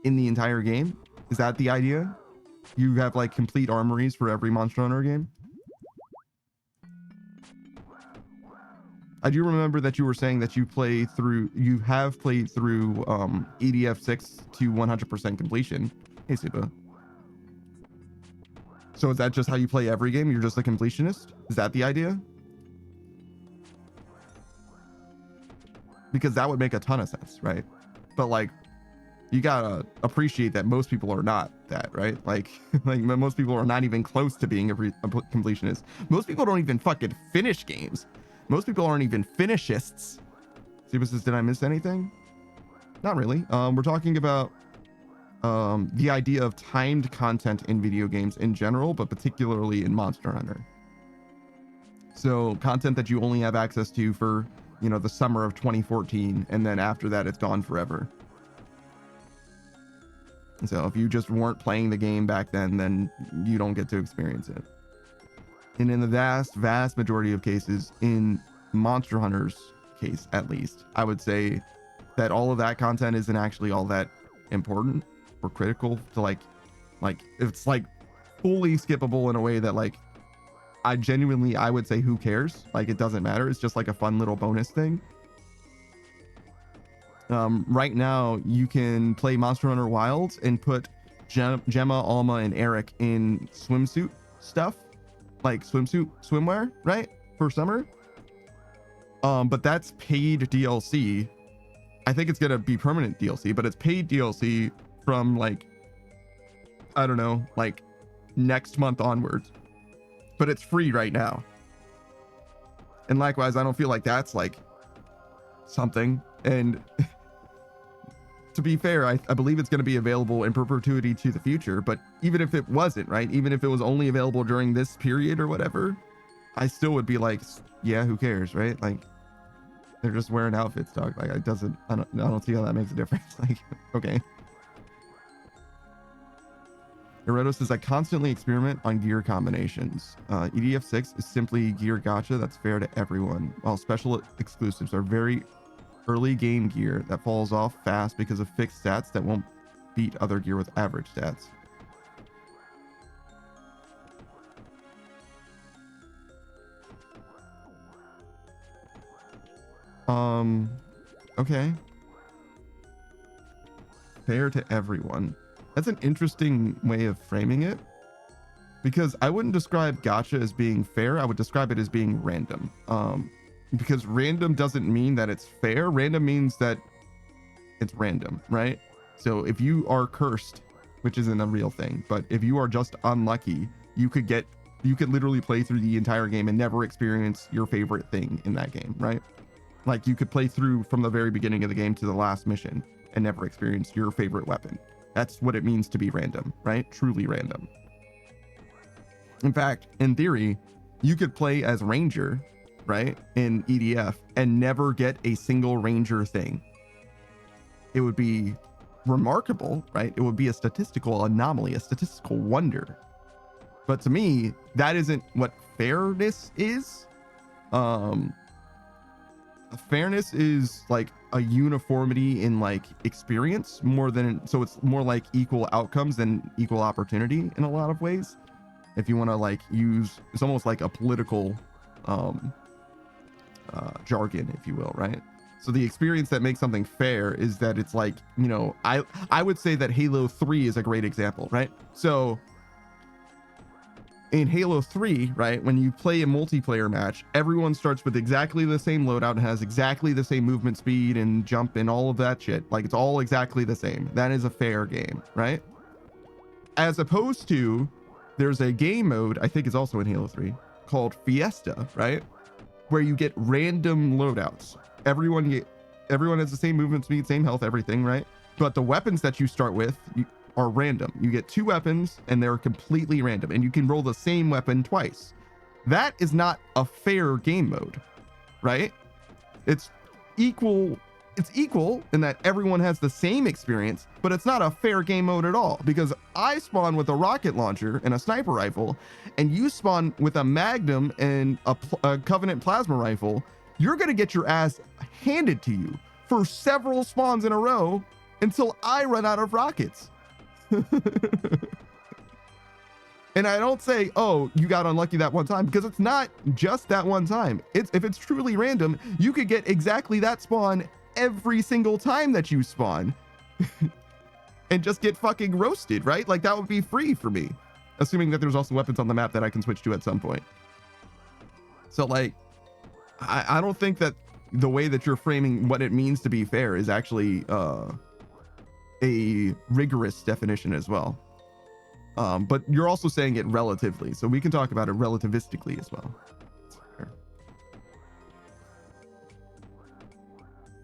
in the entire game? Is that the idea? You have like complete armories for every Monster Hunter game? I do remember that you were saying that you have played through EDF 6 to 100% completion. Hey, Supa. So is that just how you play every game? You're just a completionist? Is that the idea? Because that would make a ton of sense, right? But like, you gotta appreciate that most people are not that, right? Like most people are not even close to being a completionist. Most people don't even fucking finish games. Most people aren't even finishists. Supa says, did I miss anything? Not really. We're talking about the idea of timed content in video games in general, but particularly in Monster Hunter. So content that you only have access to for, you know, the summer of 2014, and then after that it's gone forever. So if you just weren't playing the game back then you don't get to experience it. And in the vast majority of cases, in Monster Hunter's case at least, I would say that all of that content isn't actually all that important or critical to like it's like fully skippable in a way that like I would say who cares? Like, it doesn't matter. It's just like a fun little bonus thing. Right now you can play Monster Hunter Wilds and put Gemma, Alma, and Eric in swimsuit stuff, like swimwear, right, for summer. But that's paid DLC. I think it's gonna be permanent DLC, but it's paid DLC from like, I don't know, like next month onwards. But it's free right now. And likewise, I don't feel like that's like something. And to be fair, I believe it's going to be available in perpetuity to the future. But even if it wasn't, right, even if it was only available during this period or whatever, I still would be like, yeah, who cares, right? Like, they're just wearing outfits, dog. Like, I don't see how that makes a difference. Like, okay. Eredo says, I constantly experiment on gear combinations. EDF 6 is simply gear gacha that's fair to everyone, while special exclusives are very early game gear that falls off fast because of fixed stats that won't beat other gear with average stats. Okay. Fair to everyone. That's an interesting way of framing it, because I wouldn't describe gacha as being fair. I would describe it as being random. Because random doesn't mean that it's fair. Random means that it's random, right? So if you are cursed, which isn't a real thing, but if you are just unlucky, you could literally play through the entire game and never experience your favorite thing in that game, right? Like, you could play through from the very beginning of the game to the last mission and never experience your favorite weapon. That's what it means to be random, right? Truly random. In fact, in theory, you could play as Ranger, right, in EDF and never get a single Ranger thing. It would be remarkable, right? It would be a statistical anomaly, a statistical wonder. But to me, that isn't what fairness is. Fairness is like a uniformity in like experience more than, so it's more like equal outcomes than equal opportunity in a lot of ways. If you want to like use, it's almost like a political jargon, if you will, right? So the experience that makes something fair is that it's like, you know, I would say that Halo 3 is a great example, right? So in Halo 3, right, when you play a multiplayer match, everyone starts with exactly the same loadout and has exactly the same movement speed and jump and all of that shit. Like, it's all exactly the same. That is a fair game, right? As opposed to, there's a game mode, I think is also in Halo 3, called Fiesta, right? Where you get random loadouts. Everyone has the same movement speed, same health, everything, right? But the weapons that you start with are random. You get 2 weapons and they're completely random, and you can roll the same weapon twice. That is not a fair game mode, right? It's equal in that everyone has the same experience, but it's not a fair game mode at all, because I spawn with a rocket launcher and a sniper rifle, and you spawn with a Magnum and a Covenant plasma rifle. You're gonna get your ass handed to you for several spawns in a row until I run out of rockets. And I don't say, oh, you got unlucky that one time, because it's not just that one time. If it's truly random, you could get exactly that spawn every single time that you spawn and just get fucking roasted, right? Like, that would be free for me, assuming that there's also weapons on the map that I can switch to at some point. So, like, I don't think that the way that you're framing what it means to be fair is actually a rigorous definition as well. But you're also saying it relatively, so we can talk about it relativistically as well.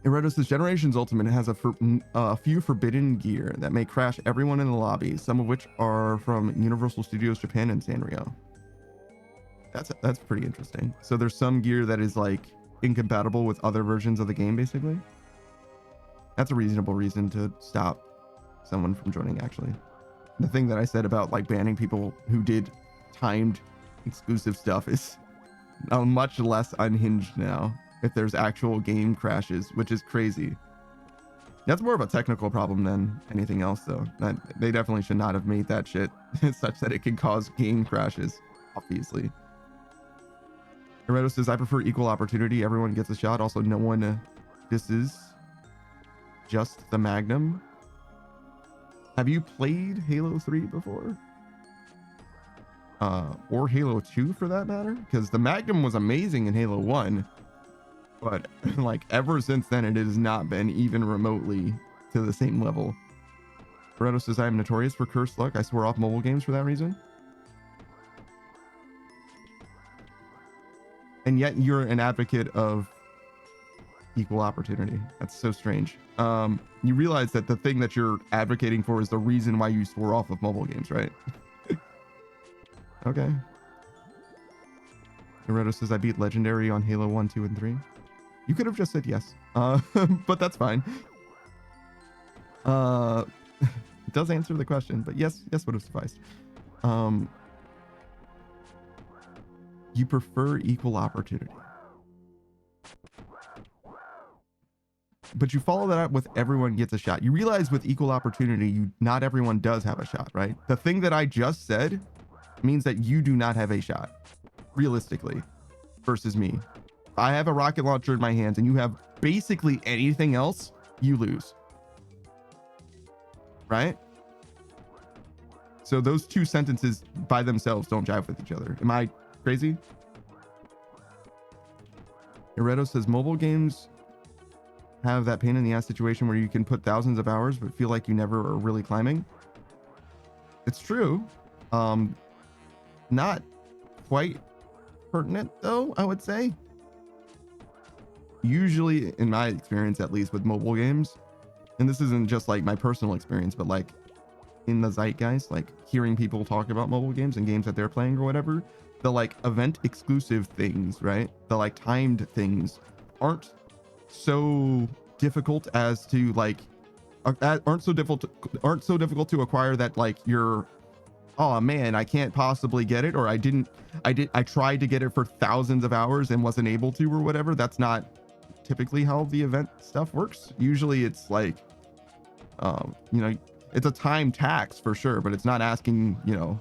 Eredo says Generations Ultimate has a few forbidden gear that may crash everyone in the lobby, some of which are from Universal Studios Japan and Sanrio. That's pretty interesting. So there's some gear that is like incompatible with other versions of the game, basically. That's a reasonable reason to stop someone from joining, actually. The thing that I said about like banning people who did timed exclusive stuff is much less unhinged now if there's actual game crashes, which is crazy. That's more of a technical problem than anything else, though. They definitely should not have made that shit such that it can cause game crashes, obviously. Heredo says, I prefer equal opportunity. Everyone gets a shot. Also, no one disses just the Magnum. Have you played Halo 3 before? Or Halo 2 for that matter? Because the Magnum was amazing in Halo 1. But like ever since then, it has not been even remotely to the same level. Heredo says, I am notorious for cursed luck. I swear off mobile games for that reason. And yet you're an advocate of equal opportunity. That's so strange. You realize that the thing that you're advocating for is the reason why you swore off of mobile games, right? Okay. Heredo says, I beat Legendary on Halo 1, 2, and 3. You could have just said yes, but that's fine. It does answer the question, but yes would have sufficed. You prefer equal opportunity. But you follow that up with everyone gets a shot. You realize with equal opportunity, not everyone does have a shot, right? The thing that I just said means that you do not have a shot, realistically, versus me. If I have a rocket launcher in my hands and you have basically anything else, you lose. Right? So those two sentences by themselves don't jive with each other. Am I crazy? Heredo says, mobile games have that pain in the ass situation where you can put thousands of hours but feel like you never are really climbing. It's true. Not quite pertinent though, I would say. Usually, in my experience, at least with mobile games, and this isn't just like my personal experience, but like in the zeitgeist, like hearing people talk about mobile games and games that they're playing or whatever, the like event exclusive things, right? The like timed things aren't so difficult as to like aren't so difficult to acquire that like you're, oh man, I can't possibly get it, or I tried to get it for thousands of hours and wasn't able to, or whatever. That's not typically how the event stuff works. Usually it's like you know, it's a time tax for sure, but it's not asking, you know,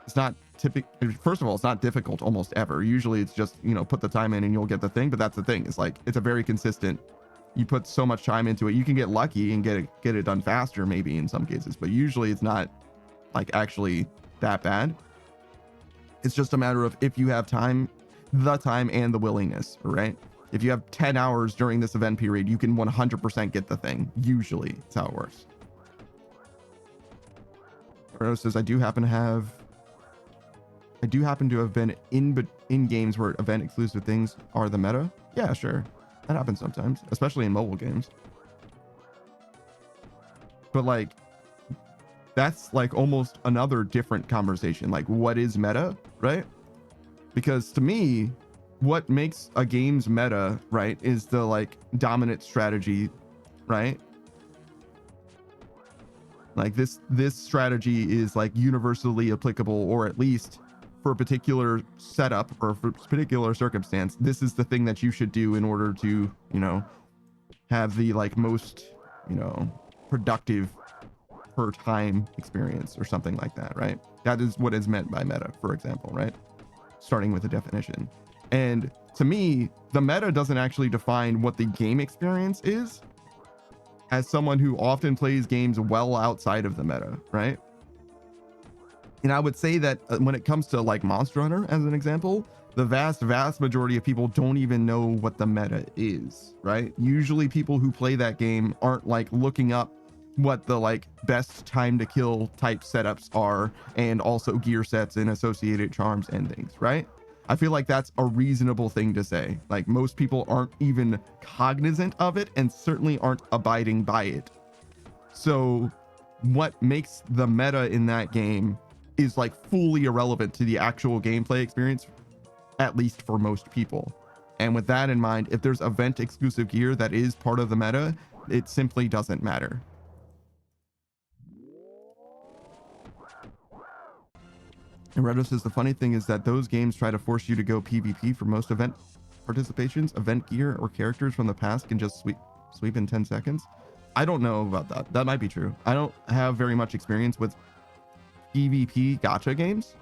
it's not typically, first of all, it's not difficult almost ever. Usually it's just, you know, put the time in and you'll get the thing. But that's the thing. It's like, it's a very consistent, you put so much time into it. You can get lucky and get it done faster maybe in some cases, but usually it's not like actually that bad. It's just a matter of if you have time, the time and the willingness, right? If you have 10 hours during this event period, you can 100% get the thing. Usually it's how it works. Renato says, I do happen to have been in games where event exclusive things are the meta. Yeah, sure. That happens sometimes, especially in mobile games. But like, that's like almost another different conversation. Like, what is meta, right? Because to me, what makes a game's meta, right, is the like dominant strategy, right? Like this strategy is like universally applicable, or at least for a particular setup or for a particular circumstance, this is the thing that you should do in order to, you know, have the like most, you know, productive per time experience or something like that, right? That is what is meant by meta, for example, right? Starting with a definition. And to me, the meta doesn't actually define what the game experience is, as someone who often plays games well outside of the meta, right? And I would say that when it comes to like Monster Hunter, as an example, the vast majority of people don't even know what the meta is, right? Usually people who play that game aren't like looking up what the like best time to kill type setups are, and also gear sets and associated charms and things, right? I feel like that's a reasonable thing to say. Like, most people aren't even cognizant of it and certainly aren't abiding by it. So what makes the meta in that game is like fully irrelevant to the actual gameplay experience, at least for most people. And with that in mind, if there's event exclusive gear that is part of the meta, it simply doesn't matter. And Redo says, the funny thing is that those games try to force you to go PvP for most event participations. Event gear or characters from the past can just sweep in 10 seconds. I don't know about that. That might be true. I don't have very much experience with PvP gacha games.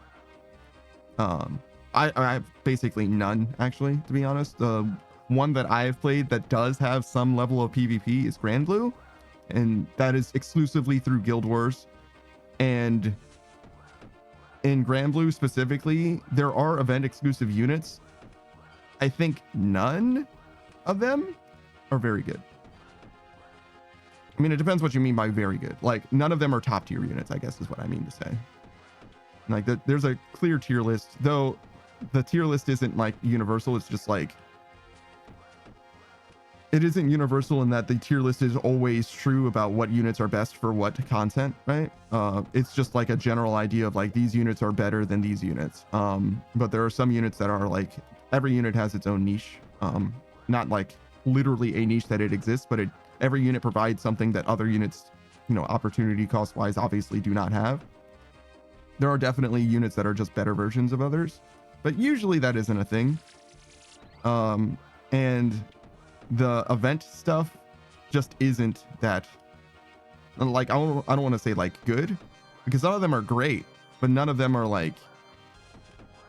I have basically none, actually, to be honest. The one that I've played that does have some level of PvP is Grand Blue, and that is exclusively through Guild Wars. And in Grand Blue specifically, there are event exclusive units. I think none of them are very good. I mean, it depends what you mean by very good. Like, none of them are top tier units, I guess is what I mean to say. Like, there's a clear tier list, though the tier list isn't like universal. It's just like, it isn't universal in that the tier list is always true about what units are best for what content, right? It's just like a general idea of like, these units are better than these units. But there are some units that are like, every unit has its own niche. Not like literally a niche that it exists, but every unit provides something that other units, you know, opportunity cost wise, obviously do not have. There are definitely units that are just better versions of others, but usually that isn't a thing. And the event stuff just isn't that, like, I don't want to say like good, because some of them are great, but none of them are like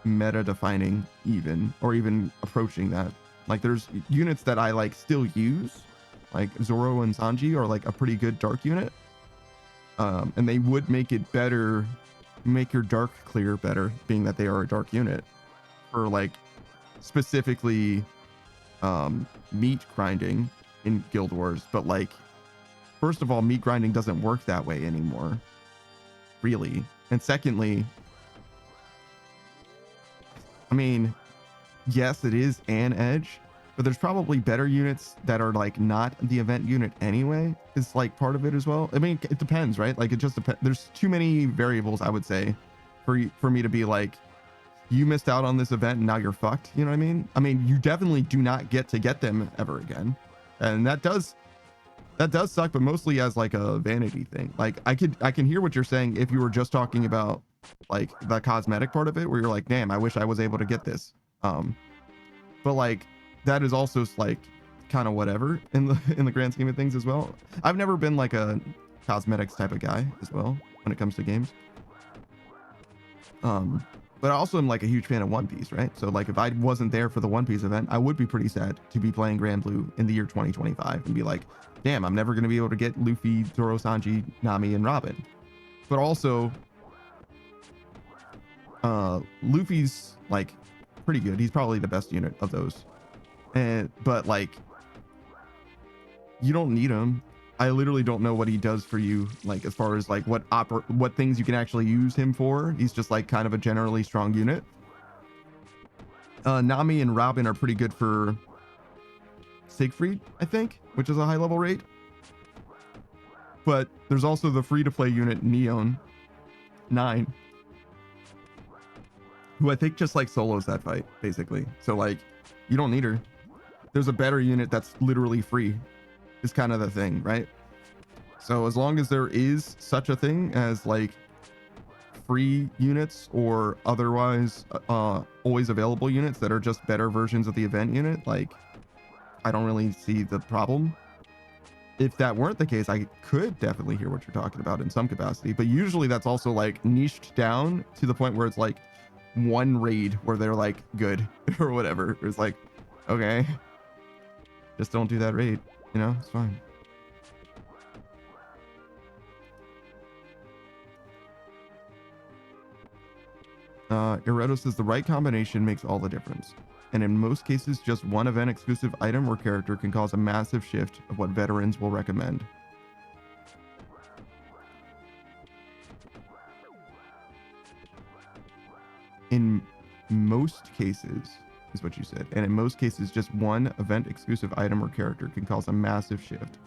meta defining even, or even approaching that. Like, there's units that I like still use, like Zoro and Sanji are like a pretty good dark unit. And they would make it better, make your dark clear better, being that they are a dark unit, for like specifically meat grinding in Guild Wars. But like, first of all, meat grinding doesn't work that way anymore, really. And secondly, I mean, yes, it is an edge, but there's probably better units that are like not the event unit anyway. It's like part of it as well. I mean, it depends, right? Like, it just depends. There's too many variables, I would say, for me to be like, you missed out on this event and now you're fucked. You know what I mean? I mean, you definitely do not get to get them ever again. And that does suck, but mostly as like a vanity thing. Like, I can hear what you're saying if you were just talking about like the cosmetic part of it, where you're like, damn, I wish I was able to get this. But like, that is also like kind of whatever in the grand scheme of things as well. I've never been like a cosmetics type of guy as well when it comes to games. But I also am like a huge fan of One Piece, right? So like if I wasn't there for the One Piece event, I would be pretty sad to be playing Grand Blue in the year 2025 and be like, damn, I'm never going to be able to get Luffy, Zoro, Sanji, Nami, and Robin. But also, Luffy's like pretty good. He's probably the best unit of those. But like, you don't need him. I literally don't know what he does for you, like as far as like what things you can actually use him for. He's just like kind of a generally strong unit. Nami and Robin are pretty good for Siegfried, I think, which is a high level raid. But there's also the free to play unit Neon 9, who I think just like solos that fight basically. So like, you don't need her. There's a better unit that's literally free. Is kind of the thing, right? So as long as there is such a thing as like free units or otherwise always available units that are just better versions of the event unit, like I don't really see the problem. If that weren't the case, I could definitely hear what you're talking about in some capacity, but usually that's also like niched down to the point where it's like one raid where they're like good or whatever. It's like, okay, just don't do that raid. You know, it's fine. Ereto says the right combination makes all the difference. And in most cases, just one event exclusive item or character can cause a massive shift of what veterans will recommend. In most cases, is what you said. And in most cases, just one event exclusive item or character can cause a massive shift.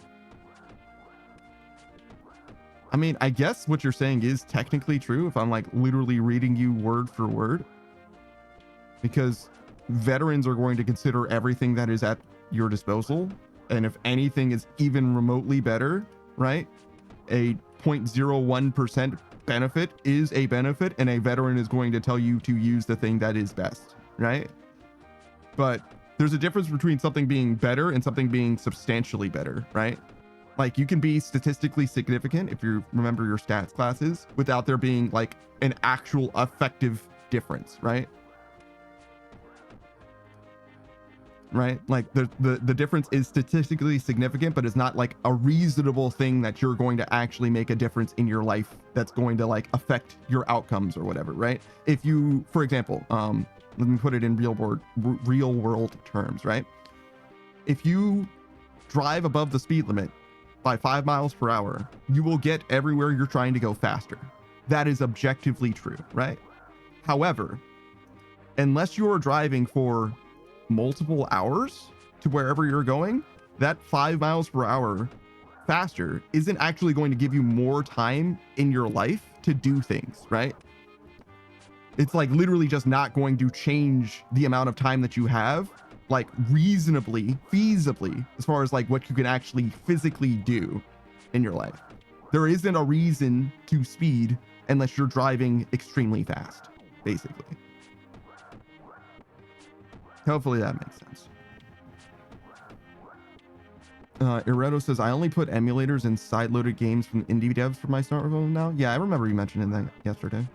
I mean, I guess what you're saying is technically true if I'm like literally reading you word for word, because veterans are going to consider everything that is at your disposal. And if anything is even remotely better, right? A 0.01% benefit is a benefit, and a veteran is going to tell you to use the thing that is best, right? But there's a difference between something being better and something being substantially better, right? Like you can be statistically significant if you remember your stats classes without there being like an actual effective difference, right? Right? Like the difference is statistically significant, but it's not like a reasonable thing that you're going to actually make a difference in your life that's going to like affect your outcomes or whatever, right? If you, for example, let me put it in real world terms, right? If you drive above the speed limit by 5 miles per hour, you will get everywhere you're trying to go faster. That is objectively true, right? However, unless you are driving for multiple hours to wherever you're going, that 5 miles per hour faster isn't actually going to give you more time in your life to do things, right? It's like literally just not going to change the amount of time that you have, like reasonably, feasibly, as far as like what you can actually physically do in your life. There isn't a reason to speed unless you're driving extremely fast, basically. Hopefully that makes sense. Ereto says, I only put emulators in side-loaded games from indie devs for my smartphone now. Yeah, I remember you mentioning that yesterday.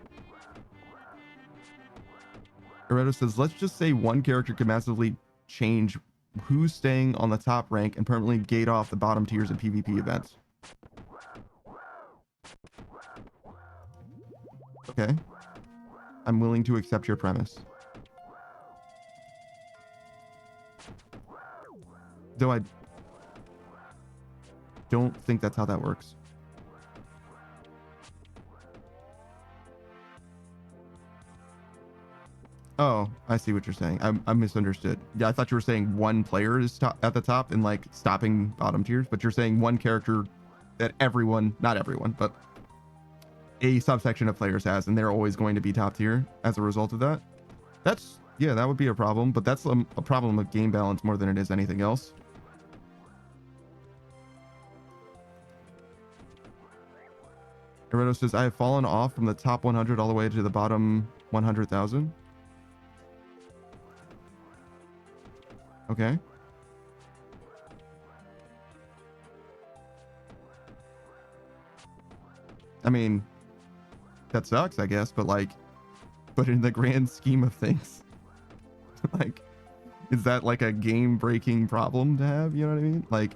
Ereto says, let's just say one character can massively change who's staying on the top rank and permanently gate off the bottom tiers in PvP events. Okay. I'm willing to accept your premise. Though I don't think that's how that works. Oh, I see what you're saying. I misunderstood. Yeah, I thought you were saying one player is at the top and like stopping bottom tiers, but you're saying one character that everyone, not everyone, but a subsection of players has, and they're always going to be top tier as a result of that. That's, yeah, that would be a problem, but that's a problem of game balance more than it is anything else. Ereto says, I have fallen off from the top 100 all the way to the bottom 100,000. Okay. I mean, that sucks, I guess, but like, but in the grand scheme of things, like, is that like a game breaking problem to have? You know what I mean? Like,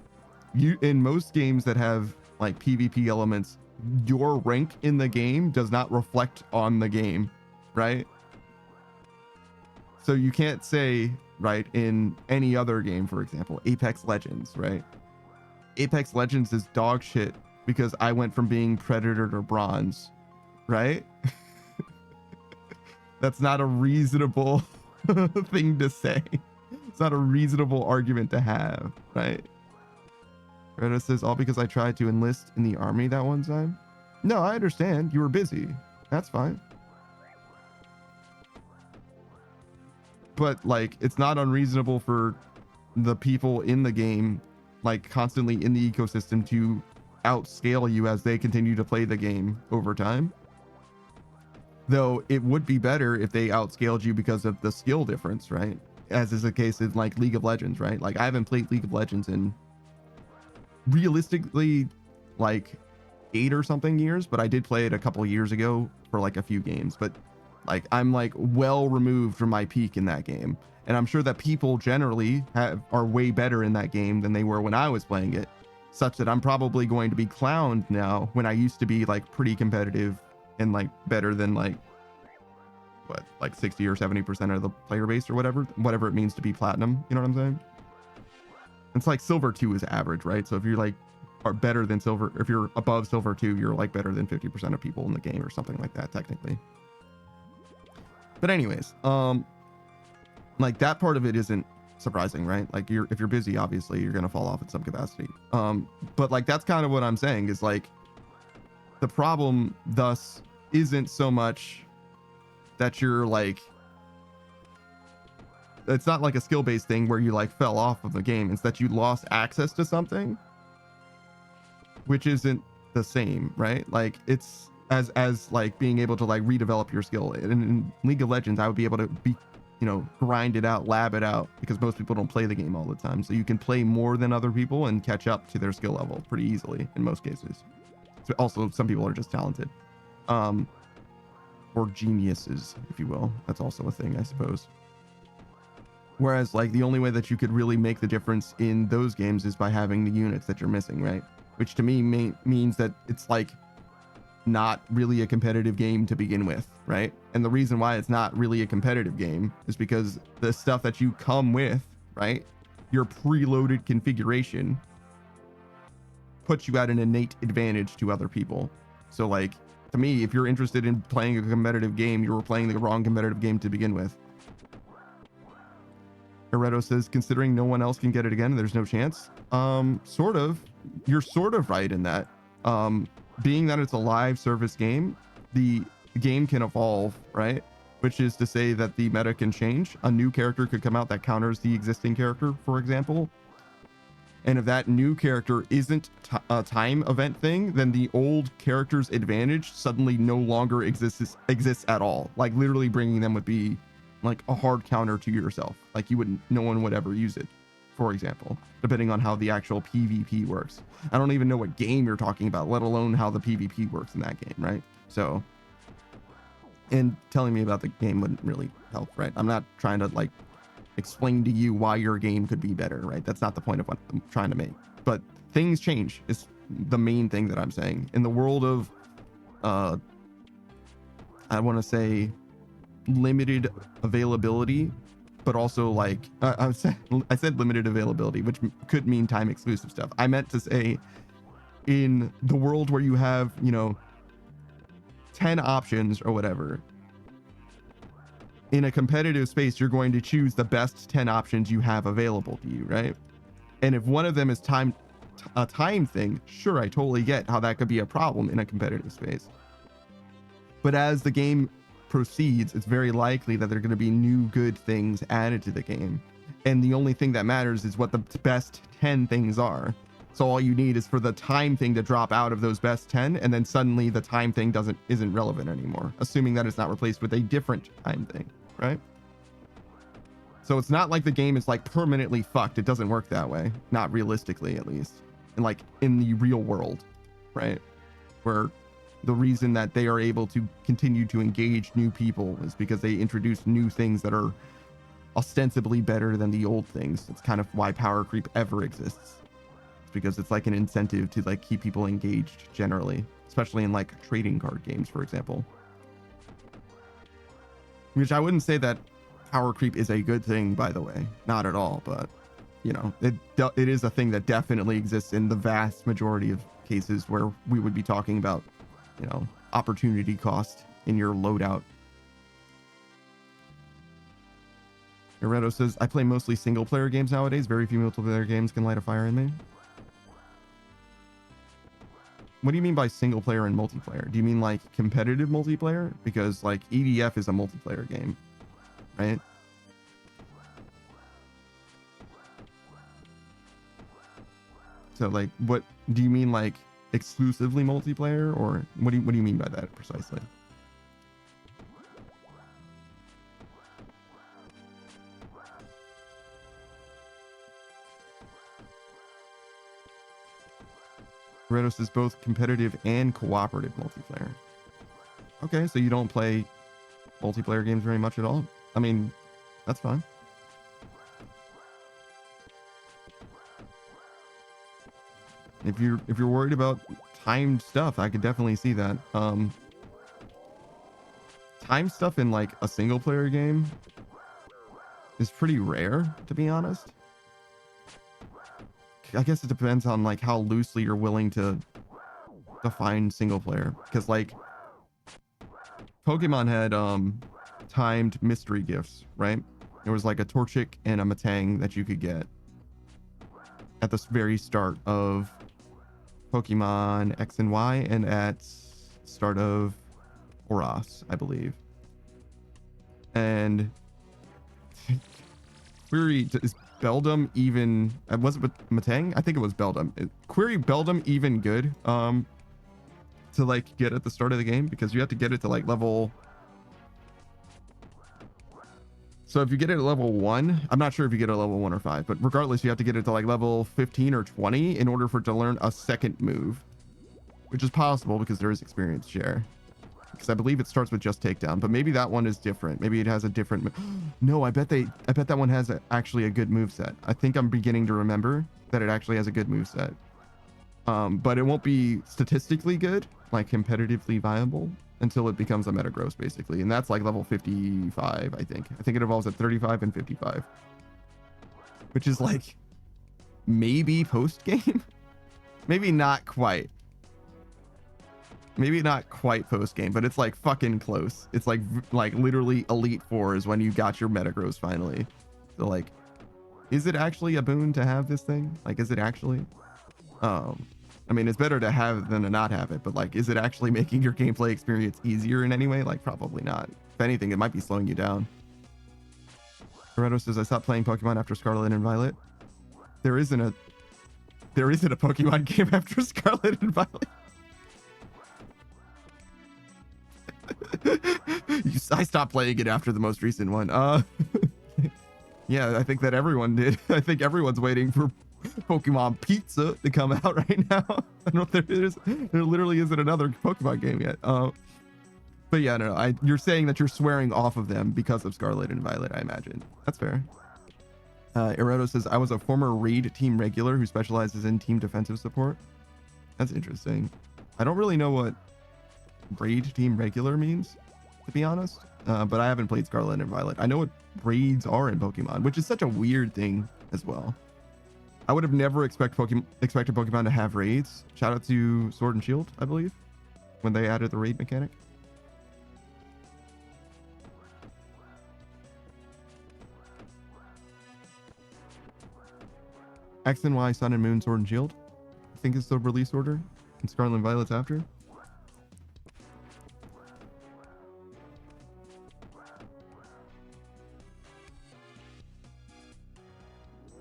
you, in most games that have like PvP elements, your rank in the game does not reflect on the game, right? So you can't say, right, in any other game, for example, Apex Legends, right? Apex Legends is dog shit because I went from being Predator to Bronze, right? That's not a reasonable thing to say. It's not a reasonable argument to have, right? Reddit says, all because I tried to enlist in the army that one time. No, I understand. You were busy. That's fine. But like, it's not unreasonable for the people in the game, like constantly in the ecosystem, to outscale you as they continue to play the game over time. Though it would be better if they outscaled you because of the skill difference, right? As is the case in like League of Legends, right? Like, I haven't played League of Legends in realistically like 8 or something years, but I did play it a couple years ago for like a few games. But like, I'm like well removed from my peak in that game, and I'm sure that people generally are way better in that game than they were when I was playing it, such that I'm probably going to be clowned now when I used to be like pretty competitive and like better than like what, like 60 or 70% of the player base or whatever it means to be platinum. You know what I'm saying? It's like silver 2 is average, right? So if you're like are better than silver, if you're above silver 2, you're like better than 50% of people in the game or something like that, technically. But anyways, like, that part of it isn't surprising, right? Like, if you're busy, obviously you're gonna fall off in some capacity. But like, that's kind of what I'm saying, is like, the problem thus isn't so much that you're like, it's not like a skill-based thing where you like fell off of the game. It's that you lost access to something, which isn't the same, right? Like, it's as like being able to like redevelop your skill. In League of Legends, I would be able to be, you know, grind it out, lab it out, because most people don't play the game all the time. So you can play more than other people and catch up to their skill level pretty easily in most cases. So also, some people are just talented, or geniuses, if you will. That's also a thing, I suppose. Whereas like, the only way that you could really make the difference in those games is by having the units that you're missing, right? Which to me means that it's like not really a competitive game to begin with, right? And the reason why it's not really a competitive game is because the stuff that you come with, right, your preloaded configuration, puts you at an innate advantage to other people. So like, to me, if you're interested in playing a competitive game, you were playing the wrong competitive game to begin with. Hereto says, considering no one else can get it again, there's no chance. Sort of. You're sort of right in that. Being that it's a live service game, the game can evolve, right? Which is to say that the meta can change. A new character could come out that counters the existing character, for example. And if that new character isn't a time event thing, then the old character's advantage suddenly no longer exists at all. Like, literally bringing them would be like a hard counter to yourself. Like, no one would ever use it, for example, depending on how the actual PvP works. I don't even know what game you're talking about, let alone how the PvP works in that game, right? So, and telling me about the game wouldn't really help, right? I'm not trying to like explain to you why your game could be better, right? That's not the point of what I'm trying to make. But things change is the main thing that I'm saying. In the world of, I want to say, limited availability, but also like, I said limited availability, which could mean time exclusive stuff. I meant to say, in the world where you have, you know, 10 options or whatever, in a competitive space, you're going to choose the best 10 options you have available to you, right? And if one of them is a time thing, sure, I totally get how that could be a problem in a competitive space. But as the game proceeds, it's very likely that there are going to be new good things added to the game. And the only thing that matters is what the best 10 things are. So all you need is for the time thing to drop out of those best 10, and then suddenly the time thing isn't relevant anymore, assuming that it's not replaced with a different time thing, right? So it's not like the game is like permanently fucked. It doesn't work that way, not realistically at least, and like in the real world, right? Where the reason that they are able to continue to engage new people is because they introduce new things that are ostensibly better than the old things. It's kind of why power creep ever exists. It's because it's like an incentive to like keep people engaged generally, especially in like trading card games, for example. Which I wouldn't say that power creep is a good thing, by the way, not at all, but you know, it is a thing that definitely exists in the vast majority of cases where we would be talking about, you know, opportunity cost in your loadout. Ereto says, I play mostly single player games nowadays. Very few multiplayer games can light a fire in me. What do you mean by single player and multiplayer? Do you mean like competitive multiplayer? Because like EDF is a multiplayer game, right? So like, what do you mean, like exclusively multiplayer, or what do you mean by that precisely? Redos is both competitive and cooperative multiplayer. Okay, so you don't play multiplayer games very much at all? I mean, that's fine. If you're worried about timed stuff, I could definitely see that. Timed stuff in like a single player game is pretty rare, to be honest. I guess it depends on like how loosely you're willing to define single player, because like Pokemon had timed mystery gifts, right? There was like a Torchic and a Matang that you could get at the very start of Pokemon X and Y and at start of OSRS, I believe. And query, is Beldum even, was it with Matang? I think it was Beldum. Query Beldum even good to like get at the start of the game, because you have to get it to like level. So if you get it at level 1, I'm not sure if you get it at level 1 or 5, but regardless, you have to get it to like level 15 or 20 in order for it to learn a second move, which is possible because there is experience share. Because I believe it starts with just takedown, but maybe that one is different. Maybe it has a different. No, I bet that one has actually a good move set. I think I'm beginning to remember that it actually has a good move set. But it won't be statistically good, like competitively viable, until it becomes a Metagross, basically. And that's like level 55, I think. I think it evolves at 35 and 55. Which is like maybe post-game? Maybe not quite. Maybe not quite post-game, but it's like fucking close. It's like literally Elite Four is when you got your Metagross finally. So like, is it actually a boon to have this thing? Like, is it actually? I mean, it's better to have than to not have it, but like, is it actually making your gameplay experience easier in any way? Like, probably not. If anything, it might be slowing you down. Toretto says, I stopped playing Pokemon after Scarlet and Violet. There isn't a Pokemon game after Scarlet and Violet. I stopped playing it after the most recent one. Yeah, I think that everyone did. I think everyone's waiting for Pokemon Pizza to come out right now. I don't think there literally isn't another Pokemon game yet. But yeah, no, you're saying that you're swearing off of them because of Scarlet and Violet, I imagine. That's fair. Ereto says, I was a former raid team regular who specializes in team defensive support. That's interesting. I don't really know what raid team regular means, to be honest. But I haven't played Scarlet and Violet. I know what raids are in Pokemon, which is such a weird thing as well. I would have never expected Pokemon to have raids. Shout out to Sword and Shield, I believe, when they added the raid mechanic. X and Y, Sun and Moon, Sword and Shield, I think is the release order, and Scarlet and Violet's after.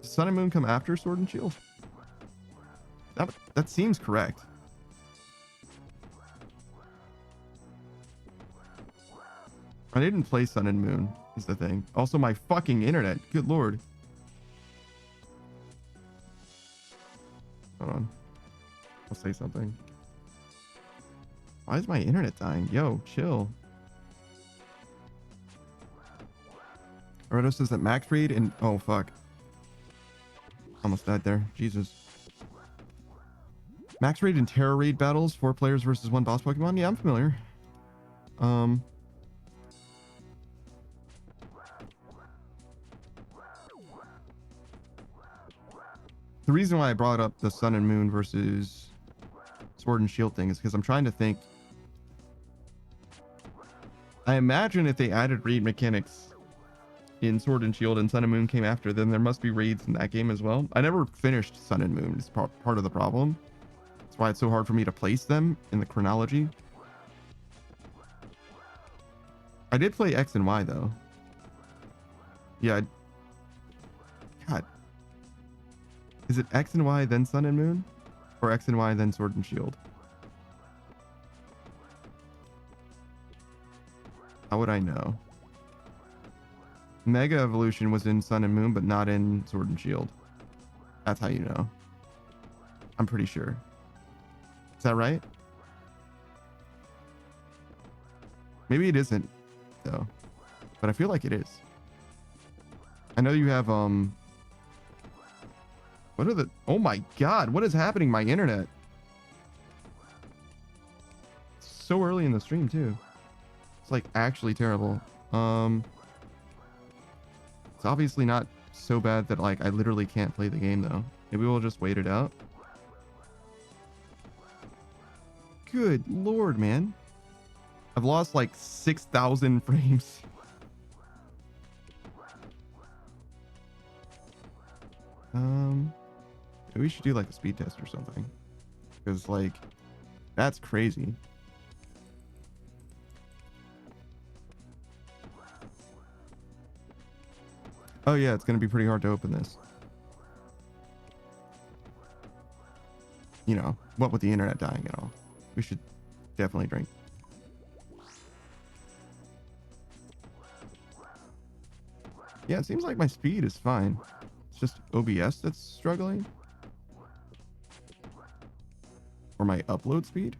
Does Sun and Moon come after Sword and Shield? That seems correct. I didn't play Sun and Moon, is the thing. Also, my fucking internet. Good lord. Hold on. I'll say something. Why is my internet dying? Yo, chill. Aredo says that max raid and oh fuck. Almost died there. Jesus. Max raid and terror raid battles, 4 players versus 1 boss Pokemon. Yeah, I'm familiar. The reason why I brought up the Sun and Moon versus Sword and Shield thing is because I'm trying to think. I imagine if they added raid mechanics in Sword and Shield and Sun and Moon came after, then there must be raids in that game as well. I never finished Sun and Moon. It's part of the problem. That's why it's so hard for me to place them in the chronology. I did play X and Y though. Yeah. God. Is it X and Y then Sun and Moon? Or X and Y then Sword and Shield? How would I know? Mega Evolution was in Sun and Moon, but not in Sword and Shield. That's how you know. I'm pretty sure. Is that right? Maybe it isn't, though. But I feel like it is. I know you have, what are the... Oh my god, what is happening? My internet. It's so early in the stream, too. It's, like, actually terrible. It's obviously not so bad that, like, I literally can't play the game, though. Maybe we'll just wait it out. Good lord, man. I've lost, like, 6,000 frames. Maybe we should do, like, a speed test or something. Because, like, that's crazy. Oh yeah, it's gonna be pretty hard to open this. You know, what with the internet dying and all. We should definitely drink. Yeah, it seems like my speed is fine. It's just OBS that's struggling. Or my upload speed?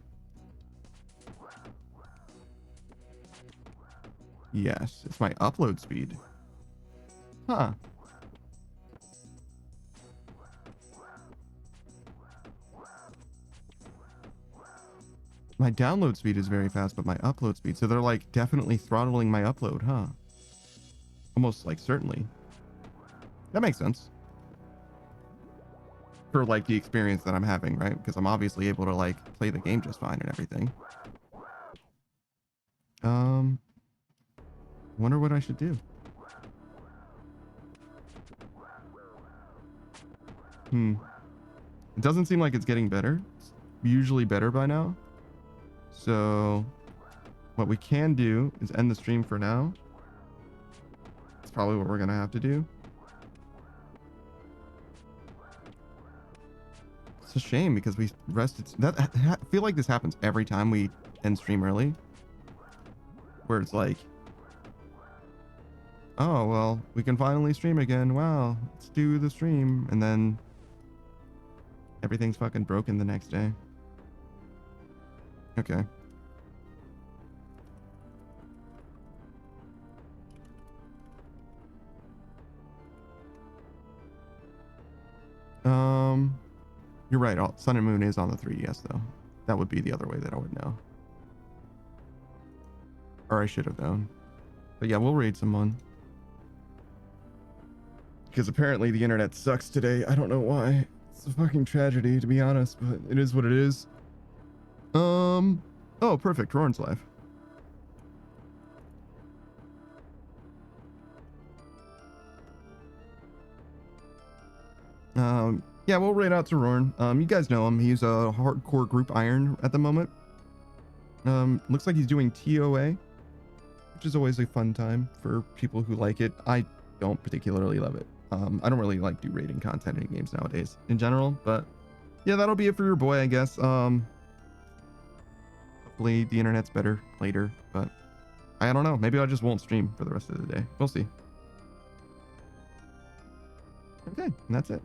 Yes, it's my upload speed. Huh. My download speed is very fast, but my upload speed... So they're, like, definitely throttling my upload, huh? Almost, like, certainly. That makes sense. For, like, the experience that I'm having, right? Because I'm obviously able to, like, play the game just fine and everything. Wonder what I should do. It doesn't seem like it's getting better. It's usually better by now. So what we can do is end the stream for now. That's probably what we're gonna have to do. It's a shame because we rested. I feel like this happens every time we end stream early. Where it's like, oh, well, we can finally stream again. Wow, let's do the stream. And then everything's fucking broken the next day. Okay. You're right. Sun and Moon is on the 3DS though. That would be the other way that I would know. Or I should have known. But yeah, we'll raid someone. Because apparently the internet sucks today. I don't know why. It's a fucking tragedy, to be honest, but it is what it is. Oh, perfect. Roran's live. Yeah, we'll raid out to Roran. You guys know him. He's a hardcore group iron at the moment. Looks like he's doing TOA, which is always a fun time for people who like it. I don't particularly love it. I don't really like do raiding content in games nowadays in general, but yeah, that'll be it for your boy, I guess. Hopefully the internet's better later, but I don't know. Maybe I just won't stream for the rest of the day. We'll see. Okay, and that's it.